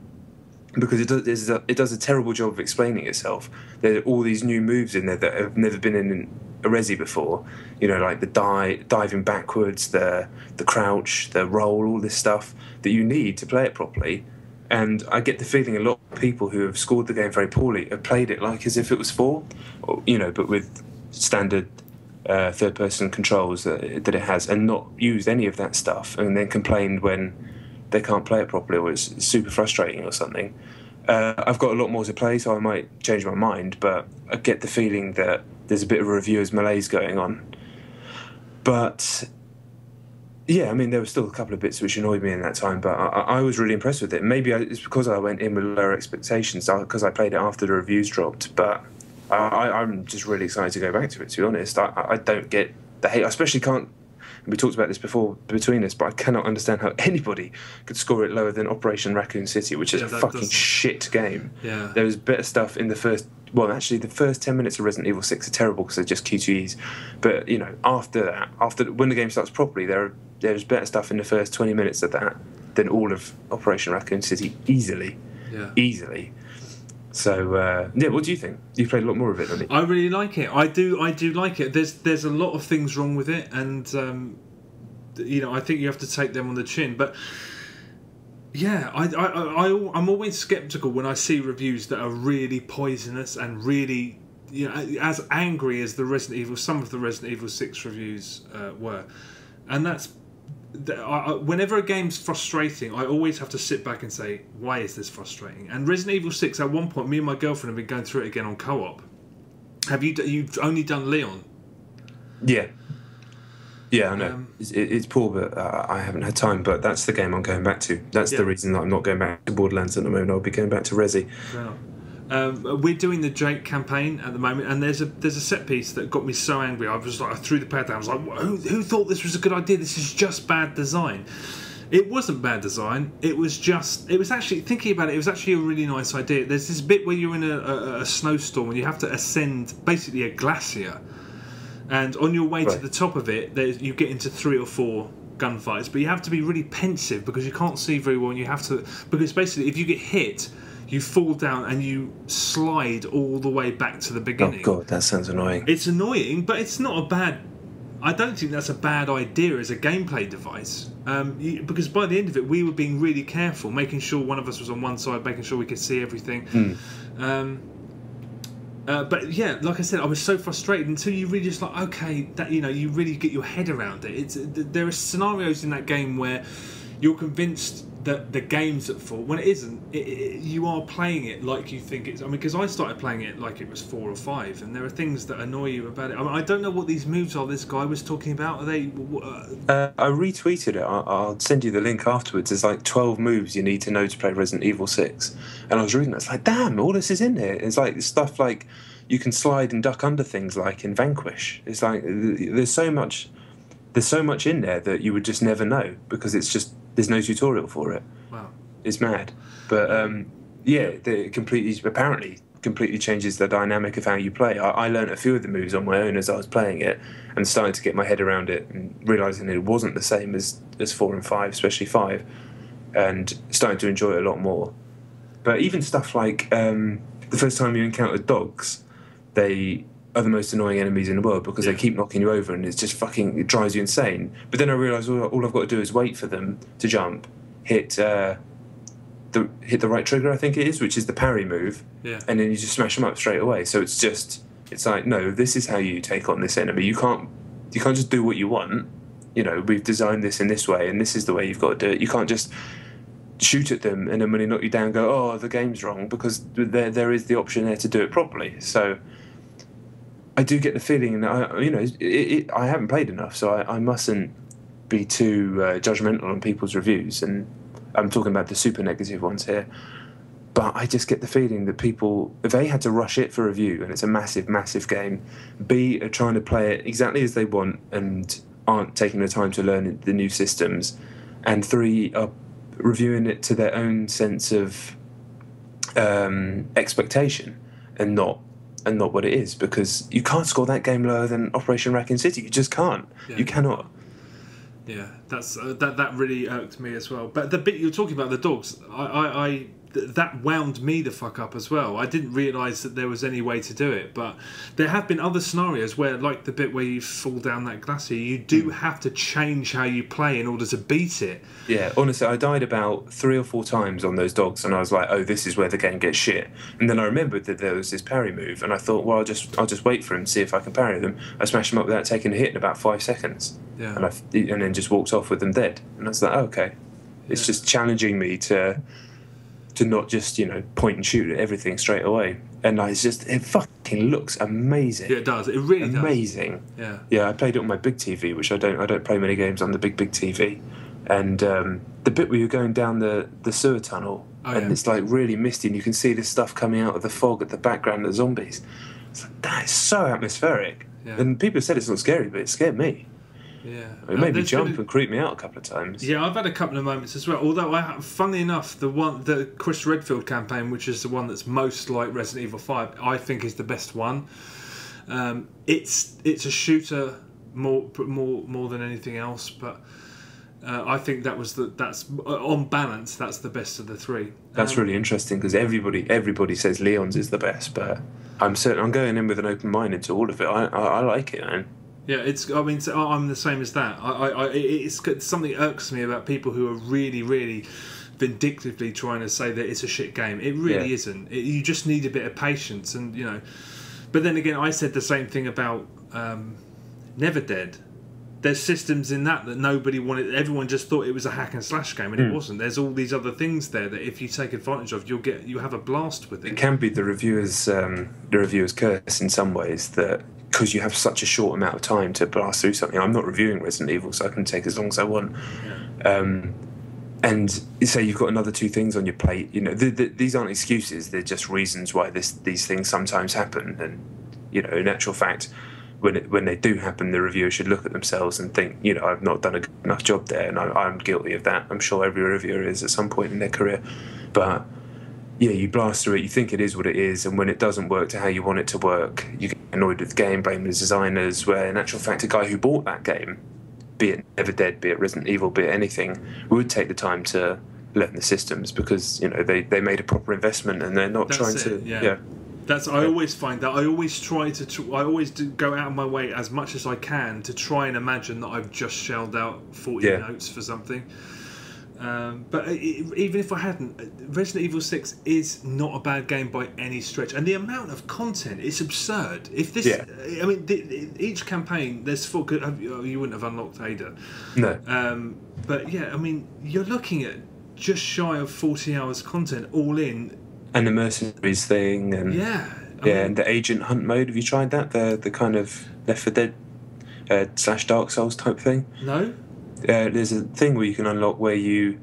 because it does a terrible job of explaining itself. There are all these new moves in there that have never been in a Resi before. You know, like the diving backwards, the crouch, the roll, all this stuff that you need to play it properly. And I get the feeling a lot of people who have scored the game very poorly have played it like as if it was 4, or, you know, but with standard third-person controls that it has, and not used any of that stuff, and then complained when they can't play it properly, or it's super frustrating or something. I've got a lot more to play, so I might change my mind, but I get the feeling that there's a bit of a reviewer's malaise going on. But yeah, I mean, there were still a couple of bits which annoyed me in that time, but I was really impressed with it. Maybe it's because I went in with lower expectations, because I played it after the reviews dropped, but I'm just really excited to go back to it, to be honest. I don't get the hate. I especially can't, we talked about this before between us, but I cannot understand how anybody could score it lower than Operation Raccoon City, which is a fucking shit game. Yeah. There was better stuff in the first... Well, actually, the first 10 minutes of Resident Evil 6 are terrible because they're just Q2Es. But, you know, after that, when the game starts properly, there's better stuff in the first 20 minutes of that than all of Operation Raccoon City, easily. Yeah. Easily. So, yeah, what do you think? You've played a lot more of it than me. I really like it. I do like it. There's a lot of things wrong with it, and, you know, I think you have to take them on the chin. But... yeah, I'm always sceptical when I see reviews that are really poisonous and really, you know, as angry as some of the Resident Evil 6 reviews were. And that's... whenever a game's frustrating, I always have to sit back and say, why is this frustrating? And Resident Evil 6, at one point, me and my girlfriend have been going through it again on co-op. You've only done Leon? Yeah. Yeah, I know. It's poor, but I haven't had time. But that's the game I'm going back to. That's the reason that I'm not going back to Borderlands at the moment. I'll be going back to Resi. We're doing the Jake campaign at the moment, and there's a set piece that got me so angry. I threw the pad down. I was like, who thought this was a good idea? This is just bad design. It wasn't bad design. It was actually, thinking about it, it was actually a really nice idea. There's this bit where you're in a snowstorm and you have to ascend basically a glacier. And on your way to the top of it, you get into 3 or 4 gunfights, but you have to be really pensive because you can't see very well, and you have to... because basically, if you get hit, you fall down and you slide all the way back to the beginning. Oh, God, that sounds annoying. It's annoying, but it's not a bad... I don't think that's a bad idea as a gameplay device, because by the end of it, we were being really careful, making sure one of us was on one side, making sure we could see everything. But yeah, like I said, I was so frustrated until you really just like, okay, that, you know, you really get your head around it. There are scenarios in that game where you're convinced that the game's at fault when it isn't. You are playing it like you think it's... I mean, because I started playing it like it was 4 or 5, and there are things that annoy you about it. I mean, I don't know what these moves are this guy was talking about. Are they... I retweeted it. I'll send you the link afterwards. There's like 12 moves you need to know to play Resident Evil 6. And I was reading that. It's like, damn, all this is in there. It's like stuff like you can slide and duck under things like in Vanquish. It's like there's so much in there that you would just never know because it's just... there's no tutorial for it. Wow. It's mad. But, yeah, they completely... apparently, completely changes the dynamic of how you play. I learned a few of the moves on my own as I was playing it, and starting to get my head around it, and realising it wasn't the same as 4 and 5, especially 5, and starting to enjoy it a lot more. But even stuff like the first time you encounter dogs, they are the most annoying enemies in the world because they keep knocking you over, and it's just it drives you insane. But then I realised all I've got to do is wait for them to jump, hit the right trigger, I think it is, which is the parry move, and then you just smash them up straight away. So it's like, no, this is how you take on this enemy. You can't just do what you want. You know, we've designed this in this way, and this is the way you've got to do it. You can't just shoot at them and then when they knock you down, go, oh, the game's wrong, because there is the option there to do it properly. So I do get the feeling that I haven't played enough, so I mustn't be too judgmental on people's reviews, and I'm talking about the super negative ones here. But I just get the feeling that people, if A, had to rush it for review, and it's a massive, massive game, B, are trying to play it exactly as they want and aren't taking the time to learn the new systems, and 3, are reviewing it to their own sense of expectation and not what it is, because you can't score that game lower than Operation Raccoon City. You just can't. You cannot. Yeah, that's that really irked me as well. But the bit you're talking about, the dogs, that wound me the fuck up as well. I didn't realise that there was any way to do it, but there have been other scenarios where, like the bit where you fall down that glacier, you do have to change how you play in order to beat it. Yeah, honestly, I died about 3 or 4 times on those dogs, and I was like, oh, this is where the game gets shit. And then I remembered that there was this parry move, and I thought, well, I'll just wait for him, see if I can parry them. I smashed them up without taking a hit in about 5 seconds. Yeah. And then just walked off with them dead. And I was like, oh, okay. It's just challenging me to not just, point and shoot at everything straight away. And it fucking looks amazing. Yeah, it does. It really does. Amazing. Yeah. Yeah, I played it on my big TV, which I don't play many games on the big TV. And the bit where you're going down the sewer tunnel, it's like really misty, and you can see this stuff coming out of the fog at the background of the zombies. It's like, that is so atmospheric. Yeah. And people said it's not scary, but it scared me. Yeah, it made me jump and creep me out a couple of times. Yeah, I've had a couple of moments as well. Although, funnily enough, the Chris Redfield campaign, which is the one that's most like Resident Evil 5, I think is the best one. It's a shooter more than anything else, but I think that's on balance, that's the best of the 3. That's really interesting, because everybody says Leon's is the best, but I'm going in with an open mind into all of it. I like it, man. Yeah, I'm the same as that. It's something that irks me about people who are really, really vindictively trying to say that it's a shit game. It really isn't. You just need a bit of patience, and But then again, I said the same thing about Never Dead. There's systems in that nobody wanted. Everyone just thought it was a hack and slash game, and it wasn't. There's all these other things there that if you take advantage of, you have a blast with it. It can be the reviewer's curse in some ways, that because you have such a short amount of time to blast through something. I'm not reviewing Resident Evil, so I can take as long as I want. Yeah. And say you've got another 2 things on your plate. These aren't excuses. They're just reasons why these things sometimes happen. And in actual fact, when they do happen, the reviewer should look at themselves and think, I've not done a good enough job there, and I'm guilty of that. I'm sure every reviewer is at some point in their career. But yeah, you blast through it, you think it is what it is, and when it doesn't work to how you want it to work, you get annoyed with the game, blame the designers, where in actual fact a guy who bought that game, be it Never Dead, be it Resident Evil, be it anything, would take the time to learn the systems, because they made a proper investment, and they're not trying to... Yeah. I always find that I always I always do go out of my way as much as I can to try and imagine that I've just shelled out 40 notes for something. But even if I hadn't, Resident Evil 6 is not a bad game by any stretch, and the amount of content is absurd. If this, each campaign there's 4. You wouldn't have unlocked Ada. No. But yeah, you're looking at just shy of 40 hours content all in. And the mercenaries thing, and and the agent hunt mode. Have you tried that? The kind of Left 4 Dead / Dark Souls type thing. No. There's a thing where you can unlock where you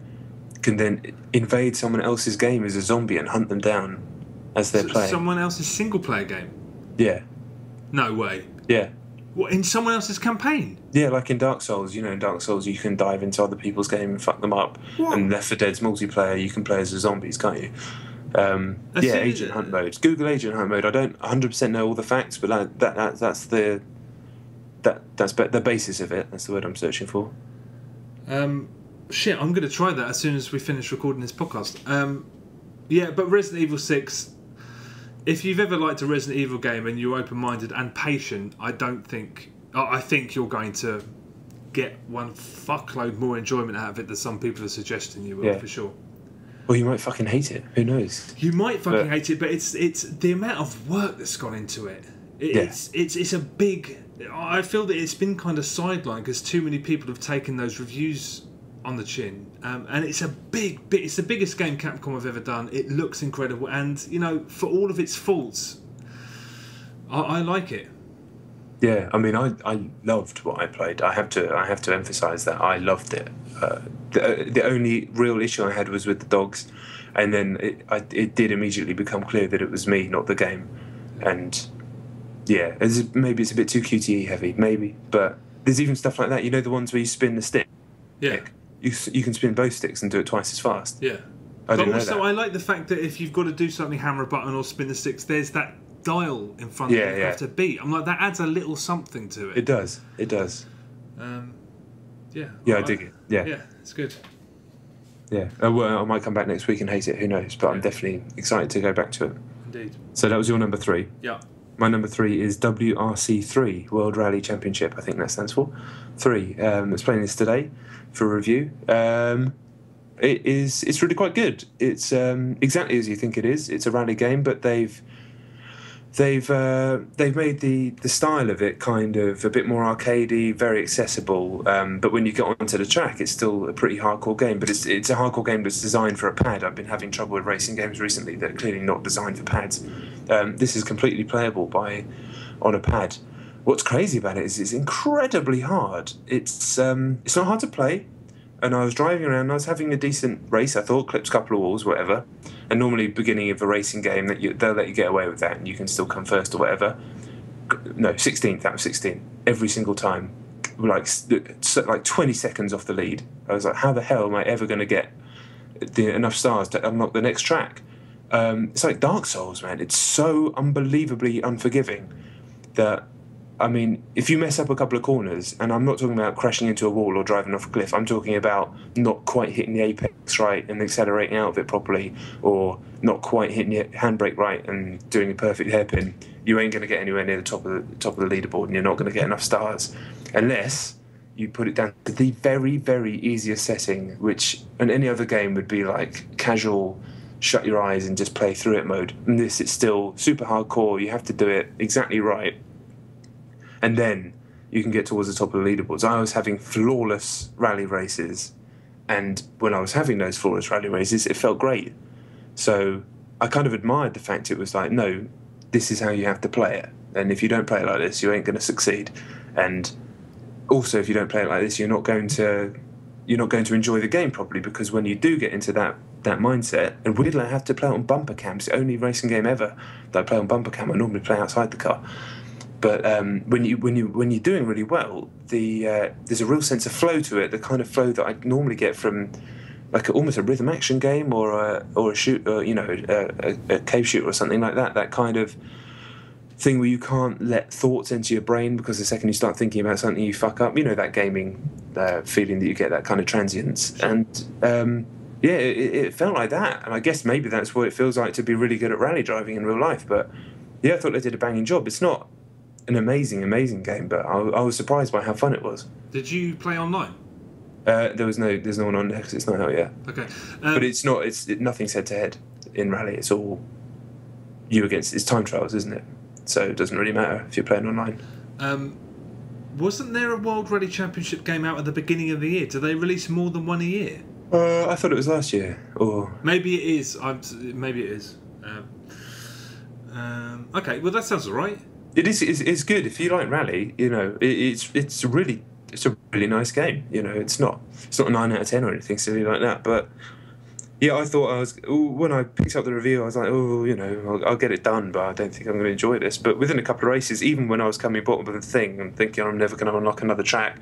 can then invade someone else's game as a zombie and hunt them down as they're playing. Someone else's single player game? Yeah. No way. Yeah. What, in someone else's campaign? Yeah, like in Dark Souls. In Dark Souls you can dive into other people's game and fuck them up. What? And Left 4 Dead's multiplayer, you can play as the zombies, can't you? Agent Hunt mode. Google Agent Hunt mode. I don't 100% know all the facts, but that's the basis of it. That's the word I'm searching for. Shit, I'm going to try that as soon as we finish recording this podcast. But Resident Evil 6, if you've ever liked a Resident Evil game and you're open-minded and patient, I think you're going to get one fuckload more enjoyment out of it than some people are suggesting you will, for sure. Well, you might fucking hate it. Who knows? You might fucking hate it, but it's the amount of work that's gone into it. It's a big... I feel that it's been kind of sidelined because too many people have taken those reviews on the chin, and it's a it's the biggest game Capcom have ever done. It looks incredible, and for all of its faults, I like it. Yeah, I mean, I loved what I played. I have to emphasise that I loved it. The only real issue I had was with the dogs, and then it did immediately become clear that it was me, not the game. And yeah, maybe it's a bit too QTE heavy, maybe, but there's even stuff like that. The ones where you spin the stick. Yeah. You can spin both sticks and do it twice as fast. Yeah. I didn't know that. I like the fact that if you've got to do something, hammer a button or spin the sticks, there's that dial in front of you have to beat. I'm like, that adds a little something to it. It does. Yeah, I dig it. Yeah, it's good. Yeah. Well, I might come back next week and hate it, who knows, but I'm definitely excited to go back to it. Indeed. So that was your number 3. Yeah. My number 3 is WRC3, World Rally Championship, I think that stands for. 3. It's playing this today for review. It's really quite good. It's exactly as you think it is. It's a rally game, but they've made the style of it kind of a bit more arcadey, very accessible. But when you get onto the track, it's still a pretty hardcore game. But it's a hardcore game that's designed for a pad. I've been having trouble with racing games recently that are clearly not designed for pads. This is completely playable on a pad. What's crazy about it is it's incredibly hard. It's not hard to play. And I was driving around and I was having a decent race, I thought, clipped a couple of walls, whatever. And normally beginning of a racing game, they'll let you get away with that and you can still come first or whatever. No, 16th, that was 16. Every single time. Like 20 seconds off the lead. I was like, how the hell am I ever going to get enough stars to unlock the next track? It's like Dark Souls, man. It's so unbelievably unforgiving that... I mean, if you mess up a couple of corners, and I'm not talking about crashing into a wall or driving off a cliff, I'm talking about not quite hitting the apex right and accelerating out of it properly, or not quite hitting your handbrake right and doing a perfect hairpin, you ain't going to get anywhere near the top of the leaderboard, and you're not going to get enough stars, unless you put it down to the very, very easiest setting, which in any other game would be like casual, shut your eyes and just play through it mode. And this, it's still super hardcore, you have to do it exactly right. And then you can get towards the top of the leaderboards. I was having flawless rally races, and when I was having those flawless rally races, it felt great. So I kind of admired the fact it was like, no, this is how you have to play it. And if you don't play it like this, you ain't going to succeed. And also, if you don't play it like this, you're not going to enjoy the game properly, because when you do get into that mindset, and weirdly I have to play it on bumper cam. It's the only racing game ever that I play on bumper cam. I normally play outside the car. But when you're doing really well, there's a real sense of flow to it. The kind of flow that I normally get from like almost a rhythm action game or a shoot, or, a cave shooter or something like that. That kind of thing where you can't let thoughts into your brain, because the second you start thinking about something, you fuck up. That gaming feeling that you get, that kind of transience. And it felt like that. And I guess maybe that's what it feels like to be really good at rally driving in real life. But yeah, I thought they did a banging job. It's not an amazing game, but I was surprised by how fun it was. Did you play online? There's no one on there because it's not out yet. Okay, but nothing's head to head in rally. It's all you against. It's time trials, isn't it? So it doesn't really matter if you're playing online. Wasn't there a World Rally Championship game out at the beginning of the year? Do they release more than one a year? I thought it was last year, or maybe it is. Maybe it is. Okay, well that sounds alright. It is. It's good if you like rally. It's a really nice game. It's not a 9 out of 10 or anything silly like that. But yeah, I thought when I picked up the review, I was like, I'll get it done, but I don't think I'm going to enjoy this. But within a couple of races, even when I was coming bottom of the thing and thinking I'm never going to unlock another track,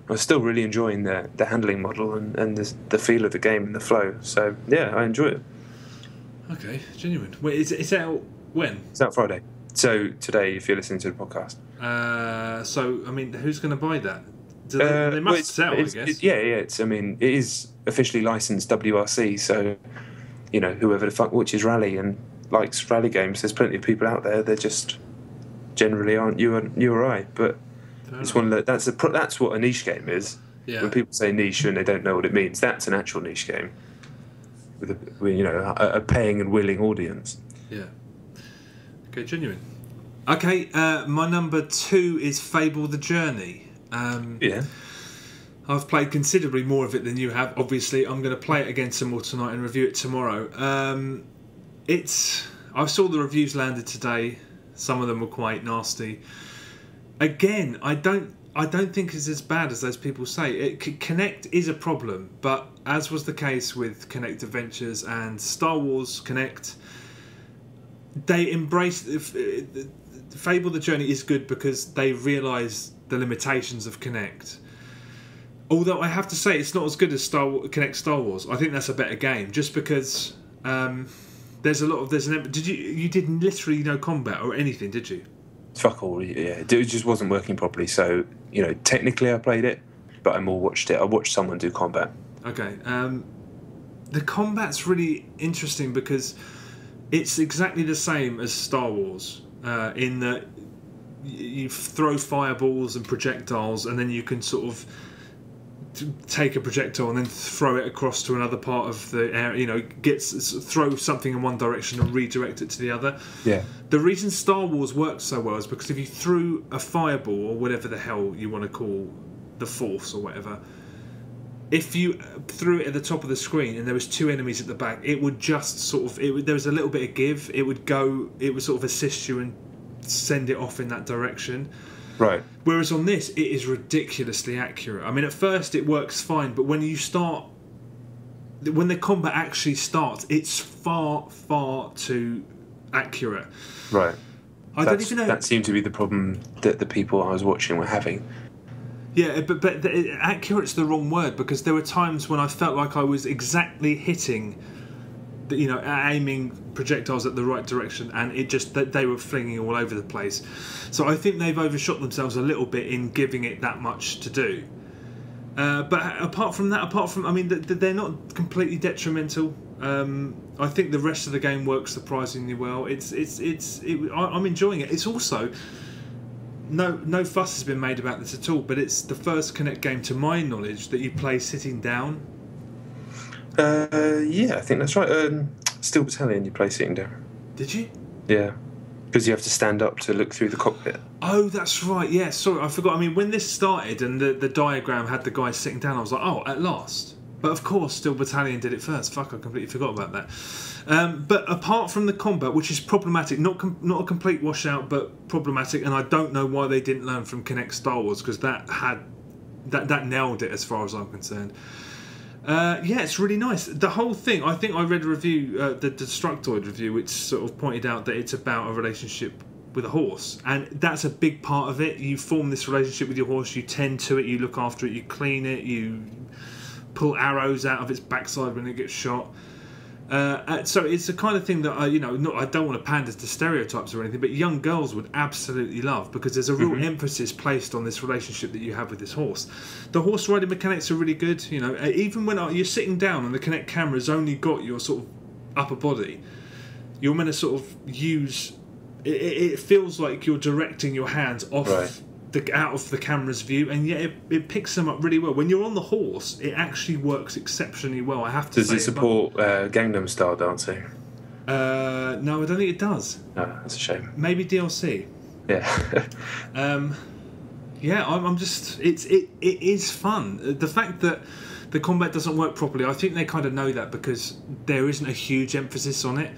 I was still really enjoying the handling model and the feel of the game and the flow. So yeah, I enjoy it. Okay, genuine. Wait, it's out when? It's out Friday. So today, if you're listening to the podcast. So I mean, who's going to buy that? They must sell, I guess. It's. I mean, it is officially licensed WRC. So, you know, whoever the fuck watches rally and likes rally games, there's plenty of people out there. They just generally aren't you or I. But it's one of that's what a niche game is. Yeah. When people say niche and they don't know what it means, that's an actual niche game with a paying and willing audience. Yeah. Okay, genuine. Okay, my number 2 is Fable: The Journey. Yeah. I've played considerably more of it than you have. Obviously, I'm going to play it again some more tonight and review it tomorrow. I saw the reviews landed today. Some of them were quite nasty. Again, I don't think it's as bad as those people say. Connect is a problem, but as was the case with Connect Adventures and Star Wars Connect, they embrace Fable: The Journey is good because they realise the limitations of Connect. Although I have to say it's not as good as Connect Star Wars. I think that's a better game, just because there's you did literally no combat or anything, did you? Fuck all, yeah. It just wasn't working properly. So, you know, technically I played it, but I more watched it. I watched someone do combat. Okay. The combat's really interesting because it's exactly the same as Star Wars in that you throw fireballs and projectiles, and then you can sort of take a projectile and then throw it across to another part of the area. You know, throw something in one direction and redirect it to the other. Yeah. The reason Star Wars works so well is because if you threw a fireball or whatever the hell you want to call the Force or whatever, if you threw it at the top of the screen and there was 2 enemies at the back, it would just sort of there was a little bit of give. It would sort of assist you and send it off in that direction. Right. Whereas on this, it is ridiculously accurate. I mean, at first it works fine, but when the combat actually starts, it's far, far too accurate. Right. I don't even know. That seemed to be the problem that the people I was watching were having. Yeah, but accurate's the wrong word, because there were times when I felt like I was exactly hitting, aiming projectiles at the right direction, and it just that they were flinging all over the place. So I think they've overshot themselves a little bit in giving it that much to do. But apart from that, they're not completely detrimental. I think the rest of the game works surprisingly well. I'm enjoying it. It's also no fuss has been made about this at all, but it's the first Connect game, to my knowledge, that you play sitting down. Yeah, I think that's right. Steel Battalion, you play sitting down. Did you? Yeah, because you have to stand up to look through the cockpit. Oh, that's right. Yeah, sorry, I forgot. I mean, when this started and the diagram had the guy sitting down, I was like, oh, at last. But of course, Steel Battalion did it first. Fuck, I completely forgot about that. But apart from the combat, which is problematic, not a complete washout, but problematic, and I don't know why they didn't learn from Connect Star Wars, because that nailed it as far as I'm concerned. Yeah, it's really nice. The whole thing, I think I read a review, the Destructoid review, which sort of pointed out that it's about a relationship with a horse, and that's a big part of it. You form this relationship with your horse, you tend to it, you look after it, you clean it, you pull arrows out of its backside when it gets shot. So it's the kind of thing that I don't want to pander to stereotypes or anything, but young girls would absolutely love, because there's a real emphasis placed on this relationship that you have with this horse. The horse riding mechanics are really good. Even when you're sitting down and the Kinect camera's only got your sort of upper body, you're meant to sort of use. It feels like you're directing your hands off. Right. Out of the camera's view, and yet it picks them up really well. When you're on the horse, it actually works exceptionally well, I have to say. Does it support Gangnam Style dancing? No, I don't think it does. No, that's a shame. Maybe DLC. Yeah. Yeah, I'm just. It is fun. The fact that the combat doesn't work properly, I think they kind of know that, because there isn't a huge emphasis on it.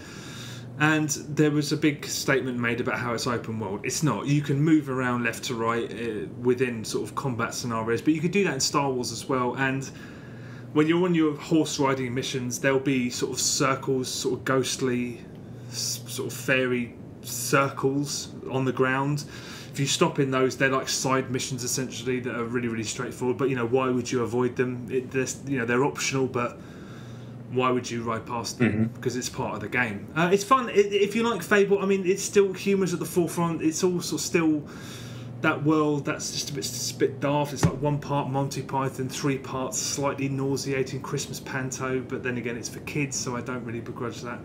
And there was a big statement made about how it's open world. It's not. You can move around left to right within sort of combat scenarios, but you could do that in Star Wars as well. And when you're on your horse riding missions, there'll be sort of circles, sort of ghostly, sort of fairy circles on the ground. If you stop in those, they're like side missions essentially that are really, really straightforward. But why would you avoid them? They're optional, but why would you ride past them? Because it's part of the game. It's fun. If you like Fable, I mean, it's still humour's at the forefront. It's also still that world that's just a bit daft. It's like 1 part Monty Python, 3 parts slightly nauseating Christmas panto, but then again, it's for kids, so I don't really begrudge that.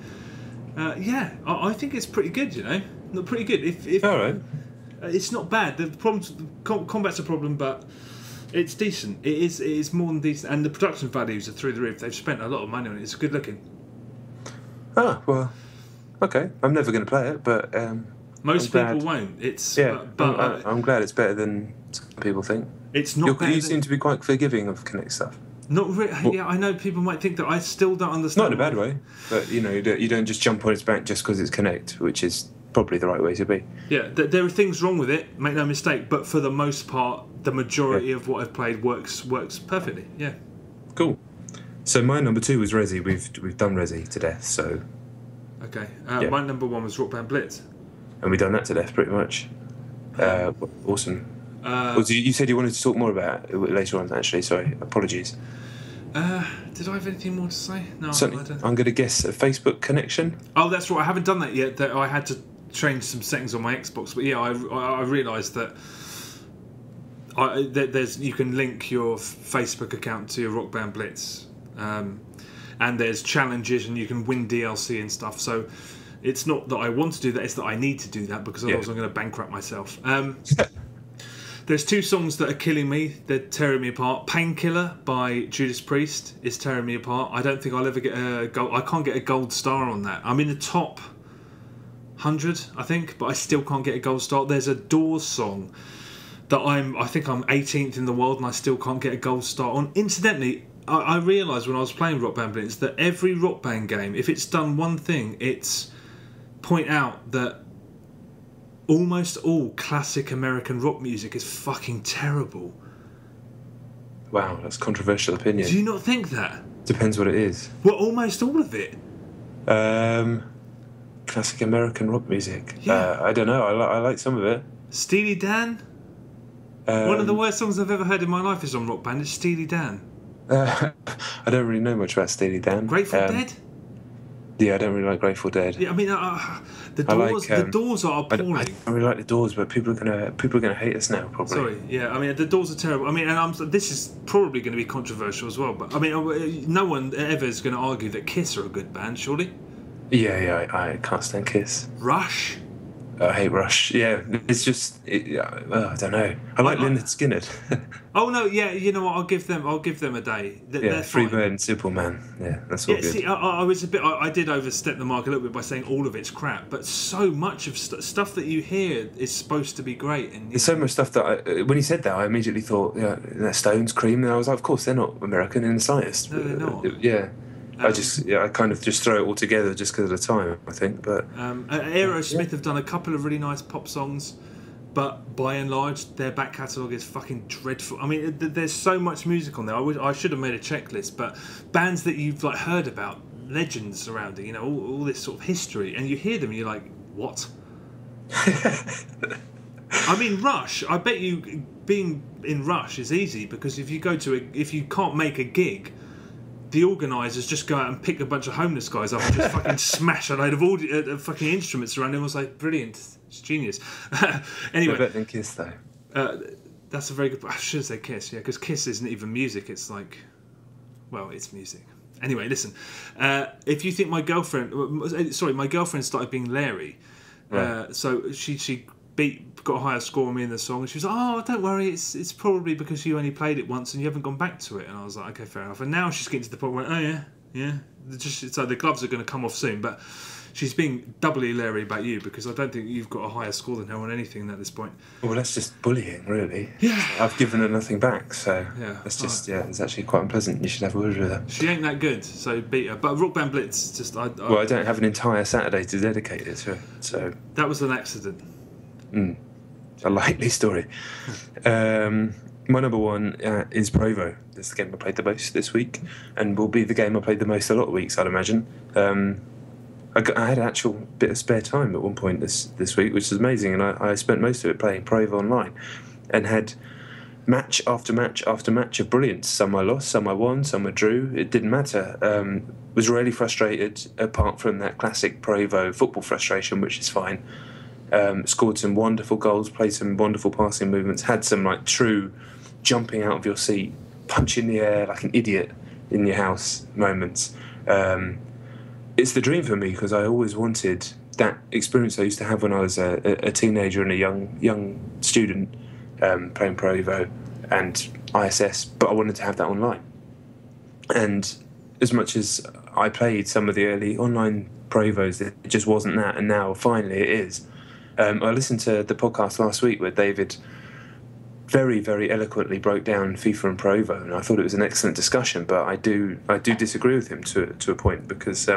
I think it's pretty good, you know. Not pretty good. If all right. It's not bad. The combat's a problem, but it's decent. It is more than decent, and the production values are through the roof. They've spent a lot of money on it. It's good looking. Ah, well, okay. I'm never going to play it, but most people won't. It's but I'm glad it's better than some people think. It's not. You seem to be quite forgiving of Kinect stuff. Not really. Yeah, I know people might think that. I still don't understand. Not in a bad way, but you know, you don't just jump on its back just because it's Kinect, which is probably the right way to be. Yeah, there are things wrong with it. Make no mistake, but for the most part, the majority of what I've played works perfectly. Yeah. Cool. So my number 2 was Resi. We've done Resi to death. So. Okay. My number 1 was Rock Band Blitz. And we've done that to death pretty much. Awesome. You said you wanted to talk more about it later on. Actually, sorry. Apologies. Did I have anything more to say? No, I don't. I'm going to guess a Facebook connection. Oh, that's right. I haven't done that yet. I had to change some settings on my Xbox, but yeah, I realised that there's you can link your Facebook account to your Rock Band Blitz, and there's challenges and you can win DLC and stuff. So it's not that I want to do that; it's that I need to do that because otherwise I'm going to bankrupt myself. There's 2 songs that are killing me. They're tearing me apart. Painkiller by Judas Priest is tearing me apart. I don't think I'll ever get a gold. I can't get a gold star on that. I'm in the top 100, I think, but I still can't get a gold star. There's a Doors song that I think I'm 18th in the world and I still can't get a gold star on. Incidentally, I realised when I was playing Rock Band Blitz that every Rock Band game, if it's done one thing, it's point out that almost all classic American rock music is fucking terrible. Wow, that's a controversial opinion. Do you not think that? Depends what it is. Well, almost all of it. Classic American rock music. Yeah. I don't know. I like some of it. Steely Dan? One of the worst songs I've ever heard in my life is on Rock Band. It's Steely Dan. I don't really know much about Steely Dan. Grateful Dead? Yeah, I don't really like Grateful Dead. Yeah, I mean, the Doors are appalling. I don't really like the Doors, but people are gonna hate us now, probably. Sorry, yeah, I mean, the Doors are terrible. I mean, and this is probably going to be controversial as well. But I mean, no one ever is going to argue that Kiss are a good band, surely. Yeah, I can't stand Kiss. Rush. I hate Rush. Yeah, it's just I don't know. I like Lynyrd Skynyrd. Oh no, yeah. You know what? I'll give them a day. They're fine. Freebird and Superman. Yeah, that's all good. See, I was a bit. I did overstep the mark a little bit by saying all of it's crap, but so much of stuff that you hear is supposed to be great. And there's so much stuff that when he said that, I immediately thought, that Stones, Cream, and I was like, of course they're not American in the slightest. No, they're not. Yeah. I kind of just throw it all together just because of the time, I think. But Aerosmith have done a couple of really nice pop songs, but by and large, their back catalogue is fucking dreadful. I mean, there's so much music on there. I should have made a checklist, but bands that you've like heard about, legends surrounding, you know, all this sort of history, and you hear them, and you're like, what? I mean, Rush. I bet you being in Rush is easy because if you can't make a gig, the organisers just go out and pick a bunch of homeless guys up and just fucking smash a load of fucking instruments around. Everyone's like, brilliant, it's genius. Anyway, better than Kiss though. That's a very good. I should say Kiss, yeah, because Kiss isn't even music. It's like, well, it's music. Anyway, listen. If you think my girlfriend started being Larry, right. So she got a higher score on me in the song, and she was like, oh, don't worry, it's probably because you only played it once and you haven't gone back to it. And I was like, okay, fair enough. And now she's getting to the point where, oh yeah, so the gloves are going to come off soon, but she's being doubly Larry about you because I don't think you've got a higher score than her on anything at this point. Well, that's just bullying, really. Yeah. I've given her nothing back, so yeah, that's just it's actually quite unpleasant. You should have a word with her. She ain't that good, so beat her. But Rock Band Blitz, just I don't have an entire Saturday to dedicate it to her, so that was an accident. A likely story. My number 1 is Pro Evo. That's the game I played the most this week, and will be the game I played the most a lot of weeks, I'd imagine. I had an actual bit of spare time at one point this week, which is amazing, and I spent most of it playing Pro Evo online, and had match after match after match of brilliance. Some I lost, some I won, some I drew. It didn't matter. Was rarely frustrated, apart from that classic Pro Evo football frustration, which is fine. Scored some wonderful goals, played some wonderful passing movements, had some like true jumping out of your seat, punch in the air like an idiot in your house moments. It's the dream for me because I always wanted that experience I used to have when I was a teenager and a young student playing Pro Evo and ISS, but I wanted to have that online. And as much as I played some of the early online Pro Evos, it just wasn't that, and now finally it is. I listened to the podcast last week where David very, very eloquently broke down FIFA and Pro Evo, and I thought it was an excellent discussion, but I do disagree with him to a point, because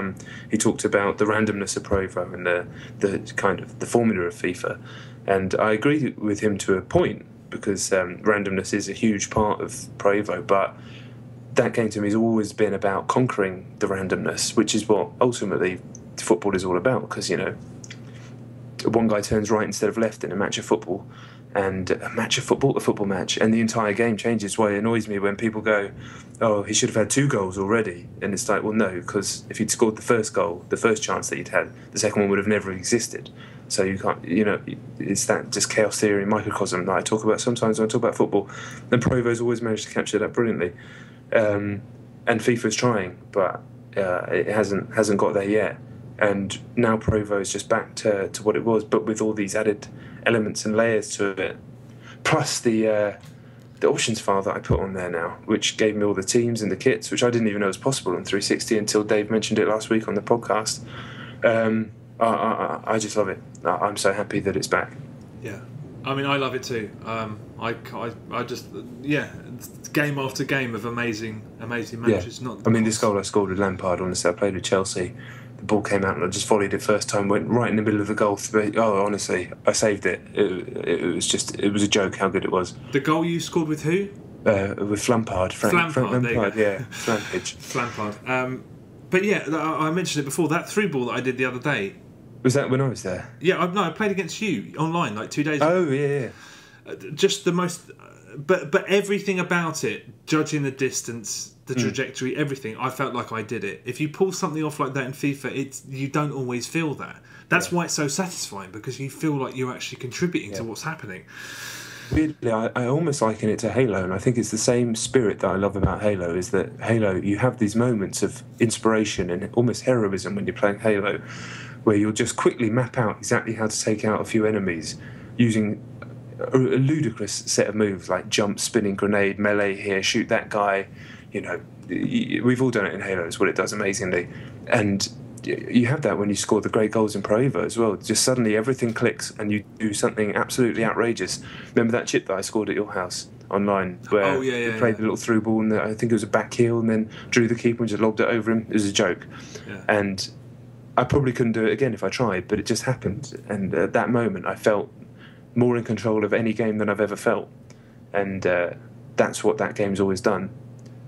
he talked about the randomness of Pro Evo and the kind of the formula of FIFA, and I agree with him to a point, because randomness is a huge part of Pro Evo, but that game to me has always been about conquering the randomness, which is what ultimately football is all about, because, you know, one guy turns right instead of left in a match of football, and a football match, and the entire game changes. Why it annoys me when people go, oh, he should have had 2 goals already, and it's like, well, no, because if he'd scored the first goal, the first chance that he'd had, the second one would have never existed. So you can't, you know, it's that just chaos theory microcosm that I talk about sometimes when I talk about football, and Pro Evo's always managed to capture that brilliantly, and FIFA's trying, but it hasn't got there yet. And now Pro Evo is just back to what it was, but with all these added elements and layers to it, plus the options file that I put on there now, which gave me all the teams and the kits, which I didn't even know was possible on 360 until Dave mentioned it last week on the podcast. I just love it. I'm so happy that it's back. Yeah, I mean, I love it too. I just, yeah, game after game of amazing matches. Yeah. I mean, this goal I scored with Lampard, honestly, I played with Chelsea. The ball came out and I just volleyed it first time, went right in the middle of the goal. Oh, honestly, I saved it. It was a joke how good it was. The goal you scored with who? With Lampard. Frank Lampard, yeah. Lampard. But yeah, I mentioned it before, that through ball that I did the other day. Was that when I was there? Yeah, I played against you online like 2 days ago. Oh, yeah. Just the most... But everything about it, judging the distance, the trajectory, everything, I felt like I did it. If you pull something off like that in FIFA, you don't always feel that. That's why it's so satisfying, because you feel like you're actually contributing to what's happening. Weirdly, I almost liken it to Halo, and I think it's the same spirit that I love about Halo, is that Halo, you have these moments of inspiration and almost heroism when you're playing Halo, where you'll just quickly map out exactly how to take out a few enemies using a ludicrous set of moves like jump, spinning grenade, melee here, shoot that guy. You know, we've all done it in Halo. It's what it does amazingly. And you have that when you score the great goals in Pro Evo as well. Just suddenly everything clicks and you do something absolutely outrageous. Remember that chip that I scored at your house online, where you played the little through ball and I think it was a back heel, and then drew the keeper and just lobbed it over him? It was a joke. Yeah. And I probably couldn't do it again if I tried, but it just happened. And at that moment I felt more in control of any game than I've ever felt. And that's what that game's always done.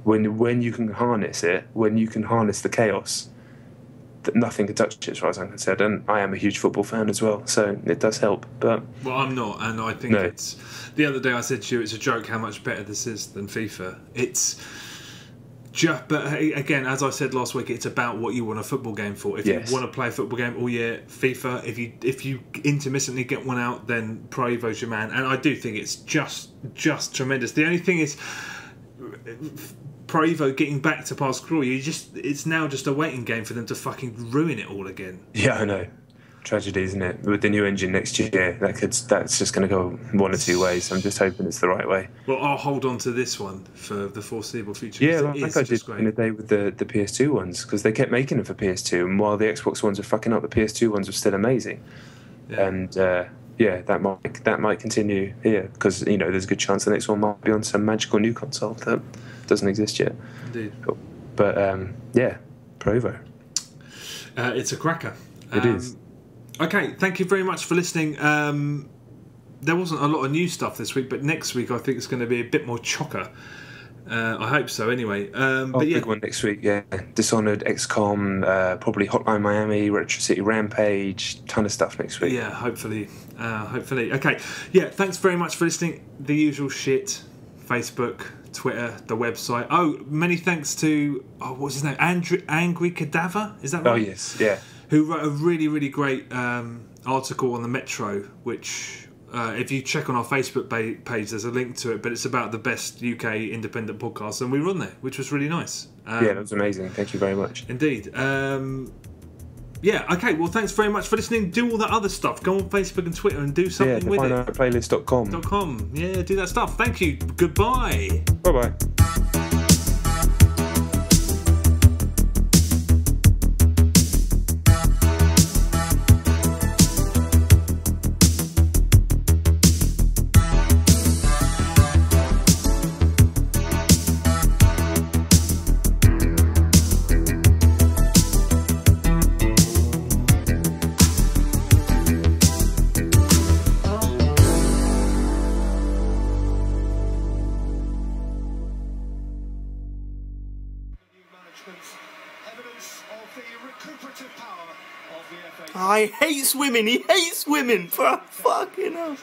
When you can harness it, when you can harness the chaos, that nothing can touch it, as far as I'm concerned. And I am a huge football fan as well, so it does help. But well, I'm not, and I think it's... The other day I said to you, it's a joke how much better this is than FIFA. It's just... But again, as I said last week, it's about what you want a football game for. If you want to play a football game all year, FIFA. If you intermittently get one out, then Pro Evo's your man. And I do think it's just tremendous. The only thing is... Pro Evo getting back to past glory, it's now just a waiting game for them to fucking ruin it all again. Yeah, I know. Tragedy, isn't it? With the new engine next year, that's just going to go one or two ways. I'm just hoping it's the right way. Well, I'll hold on to this one for the foreseeable future. Yeah, like I did in the day with the PS2 ones, because they kept making them for PS2, and while the Xbox ones were fucking up, the PS2 ones were still amazing. Yeah. And that might continue here, because there's a good chance the next one might be on some magical new console that doesn't exist yet. Indeed. But Pro Evo. It's a cracker. It is. Okay, thank you very much for listening. There wasn't a lot of new stuff this week, but next week I think it's going to be a bit more chocker. I hope so, anyway. But yeah, big one next week. Yeah, Dishonored, XCOM, probably Hotline Miami, Retro City Rampage, ton of stuff next week. Yeah, hopefully. Okay, yeah. Thanks very much for listening. The usual shit. Facebook, Twitter, the website. Oh, many thanks to what's his name? Angry Cadaver. Is that right? Oh yes, yeah. Who wrote a really, really great article on the Metro, which if you check on our Facebook page, there's a link to it, but it's about the best UK independent podcasts, and we were on there, which was really nice. Yeah, that was amazing. Thank you very much. Indeed. Yeah, okay, well, thanks very much for listening. Do all that other stuff. Go on Facebook and Twitter and do something with it. Playlist.com. Yeah, do that stuff. Thank you. Goodbye. Bye-bye. I hate swimming. He hates swimming. For a fucking hell.